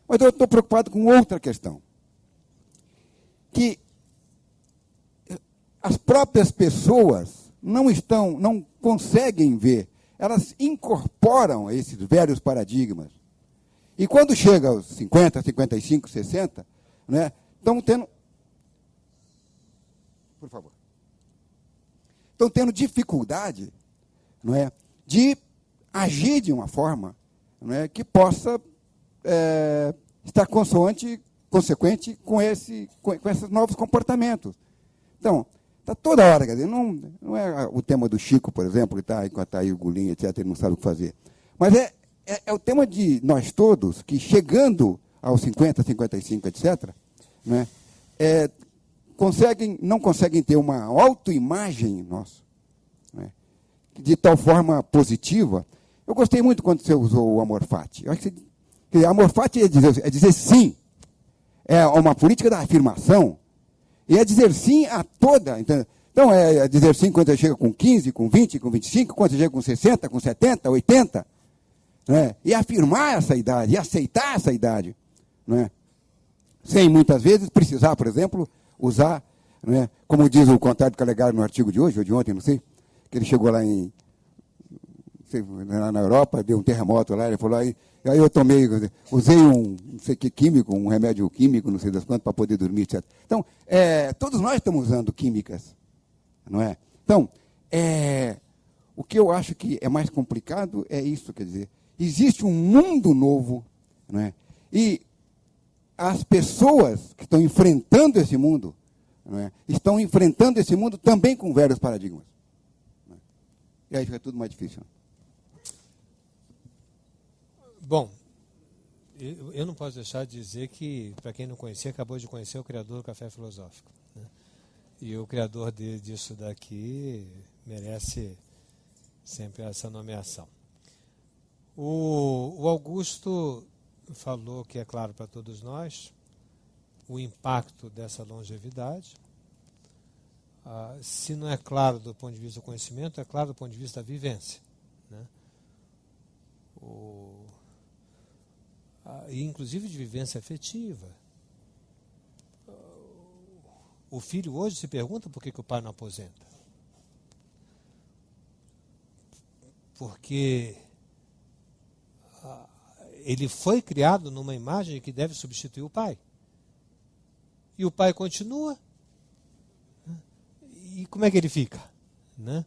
Mas eu estou preocupado com outra questão. Que as próprias pessoas não conseguem ver. Elas incorporam esses velhos paradigmas. E quando chega aos 50, 55, 60, né, estão tendo... Por favor. Estão tendo dificuldade, não é, de agir de uma forma, não é, que possa estar consequente com esses novos comportamentos. Então, está toda hora, quer dizer, não é o tema do Chico, por exemplo, que está enquanto aí o Gulinha, etc., ele não sabe o que fazer. Mas é o tema de nós todos, que chegando aos 50, 55, etc., né, não conseguem ter uma autoimagem nossa, né, de tal forma positiva. Eu gostei muito quando você usou o amor fati. Eu acho que amor fati é dizer sim. É uma política da afirmação. E é dizer sim a toda. Então, é dizer sim quando você chega com 15, com 20, com 25, quando você chega com 60, com 70, 80. Né? E afirmar essa idade, e aceitar essa idade. Né? Sem, muitas vezes, precisar, por exemplo, usar, né, como diz o contrário do Calegari no artigo de hoje, ou de ontem, não sei, que ele chegou lá na Europa, deu um terremoto lá, ele falou, aí eu usei não sei que químico, um remédio químico, não sei das quantas, para poder dormir, etc. Então, todos nós estamos usando químicas, não é? Então, o que eu acho que é mais complicado é isso, quer dizer, existe um mundo novo, não é? E as pessoas que estão enfrentando esse mundo, não é, estão enfrentando esse mundo também com velhos paradigmas. Não é? E aí fica tudo mais difícil. Bom, eu não posso deixar de dizer que, para quem não conhecia, acabou de conhecer o criador do Café Filosófico. Né? E o criador disso daqui merece sempre essa nomeação. O Augusto falou que é claro para todos nós o impacto dessa longevidade. Se não é claro do ponto de vista do conhecimento, é claro do ponto de vista da vivência. Né? E inclusive de vivência afetiva. O filho hoje se pergunta por que o pai não aposenta. Porque ele foi criado numa imagem que deve substituir o pai. E o pai continua. E como é que ele fica? Né?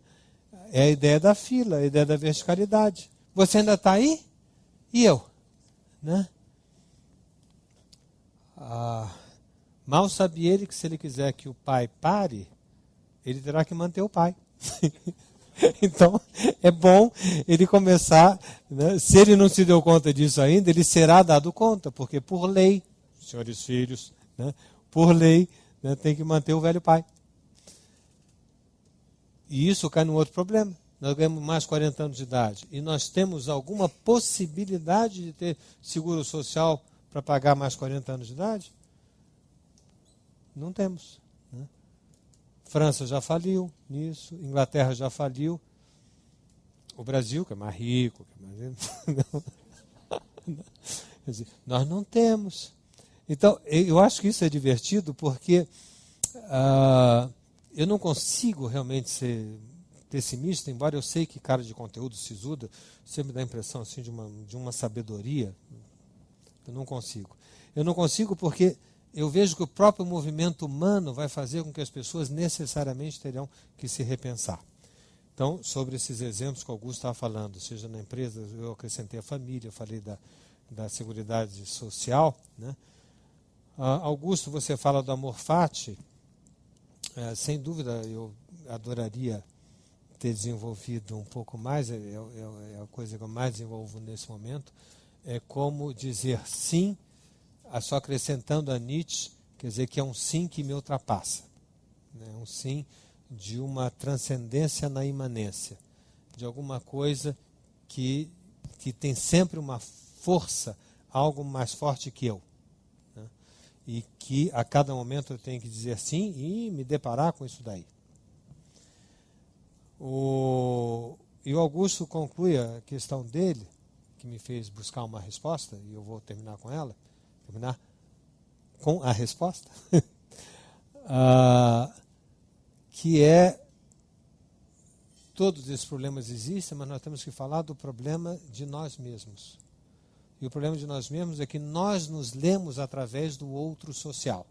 É a ideia da fila, a ideia da verticalidade. Você ainda está aí? E eu? Né? Mal sabe ele que se ele quiser que o pai pare, ele terá que manter o pai. Então, é bom ele começar, né? Se ele não se deu conta disso ainda, ele será dado conta, porque por lei, senhores filhos, né? Por lei, né, tem que manter o velho pai. E isso cai num outro problema. Nós ganhamos mais 40 anos de idade. E nós temos alguma possibilidade de ter seguro social para pagar mais 40 anos de idade? Não temos. Né? França já faliu nisso, Inglaterra já faliu. O Brasil, que é mais rico, que é mais... Quer dizer, nós não temos. Então, eu acho que isso é divertido porque eu não consigo realmente ser pessimista, embora eu sei que cara de conteúdo sisuda sempre dá a impressão assim, de uma sabedoria. Eu não consigo. Eu não consigo porque eu vejo que o próprio movimento humano vai fazer com que as pessoas necessariamente terão que se repensar. Então, sobre esses exemplos que o Augusto estava falando, seja na empresa, eu acrescentei a família, eu falei da Seguridade Social. Né? Augusto, você fala do amor fati. Sem dúvida, eu adoraria ter desenvolvido um pouco mais, é a coisa que eu mais desenvolvo nesse momento, é como dizer sim, só acrescentando a Nietzsche, quer dizer que é um sim que me ultrapassa. Né? Um sim de uma transcendência na imanência, de alguma coisa que tem sempre uma força, algo mais forte que eu. Né? E que a cada momento eu tenho que dizer sim e me deparar com isso daí. E o Augusto conclui a questão dele, que me fez buscar uma resposta, e eu vou terminar com ela, terminar com a resposta, que é, todos esses problemas existem, mas nós temos que falar do problema de nós mesmos. E o problema de nós mesmos é que nós nos lemos através do outro social.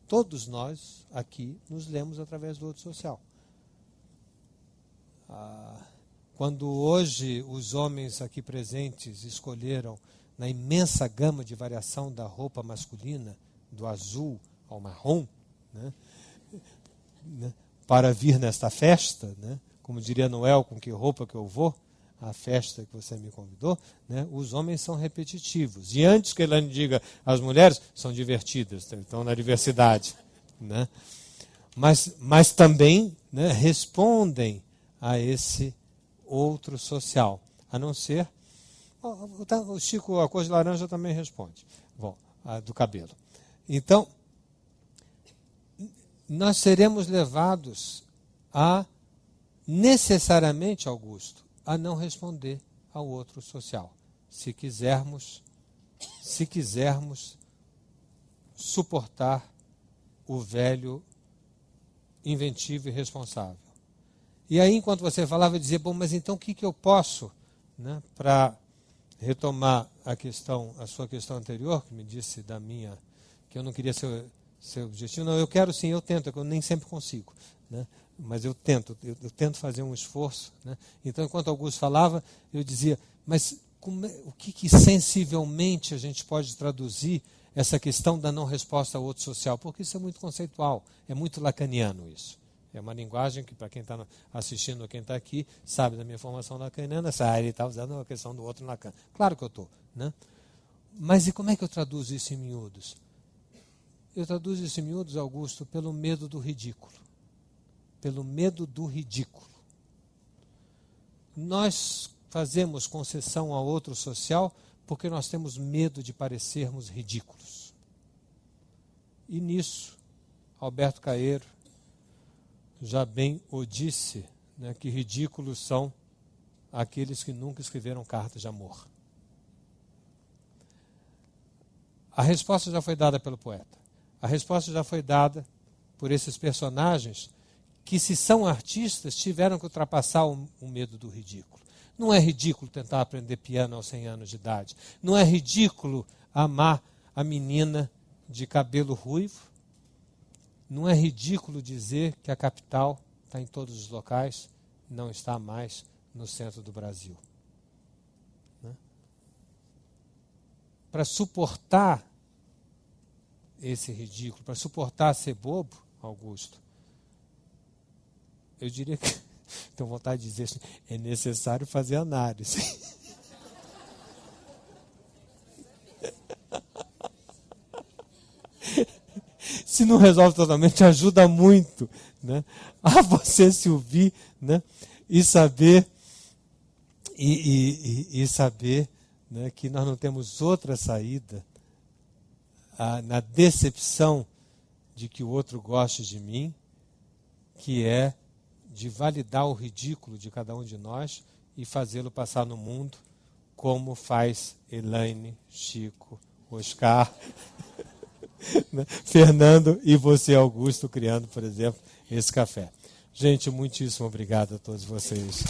Todos nós aqui nos lemos através do outro social. Quando hoje os homens aqui presentes escolheram, na imensa gama de variação da roupa masculina, do azul ao marrom, né, para vir nesta festa, né, como diria Noel, com que roupa que eu vou, a festa que você me convidou, né, os homens são repetitivos. E antes que Elaine diga, as mulheres são divertidas, estão na diversidade. Né, mas também, né, respondem a esse outro social, a não ser... O Chico, a cor de laranja também responde. Bom, a do cabelo. Então, nós seremos levados a, necessariamente, Augusto, a não responder ao outro social. Se quisermos suportar o velho inventivo e responsável. E aí, enquanto você falava, eu dizia, bom, mas então o que eu posso, né, para retomar a sua questão anterior, que me disse da minha, que eu não queria ser objetivo. Não, eu quero sim, eu tento, eu nem sempre consigo. Né, mas eu tento fazer um esforço. Né. Então, enquanto Augusto falava, eu dizia, mas o que sensivelmente a gente pode traduzir essa questão da não resposta ao outro social? Porque isso é muito conceitual, é muito lacaniano isso. É uma linguagem que, para quem está assistindo, quem está aqui, sabe da minha formação lacaniana, ele está usando a questão do outro Lacan. Claro que eu estou. Né? Mas e como é que eu traduzo isso em miúdos? Eu traduzo isso em miúdos, Augusto, pelo medo do ridículo. Pelo medo do ridículo. Nós fazemos concessão ao outro social porque nós temos medo de parecermos ridículos. E nisso, Alberto Caeiro já bem o disse, né, que ridículos são aqueles que nunca escreveram cartas de amor. A resposta já foi dada pelo poeta. A resposta já foi dada por esses personagens que, se são artistas, tiveram que ultrapassar o medo do ridículo. Não é ridículo tentar aprender piano aos 100 anos de idade. Não é ridículo amar a menina de cabelo ruivo. Não é ridículo dizer que a capital está em todos os locais, não está mais no centro do Brasil. Né? Para suportar esse ridículo, para suportar ser bobo, Augusto, eu diria que, tenho vontade de dizer assim, é necessário fazer análise. Se não resolve totalmente, ajuda muito, né, a você se ouvir, né, e saber, saber, né, que nós não temos outra saída na decepção de que o outro goste de mim, que é de validar o ridículo de cada um de nós e fazê-lo passar no mundo, como faz Elaine, Chico, Oscar, né, Fernando e você, Augusto, criando, por exemplo, esse café. Gente, muitíssimo obrigado a todos vocês.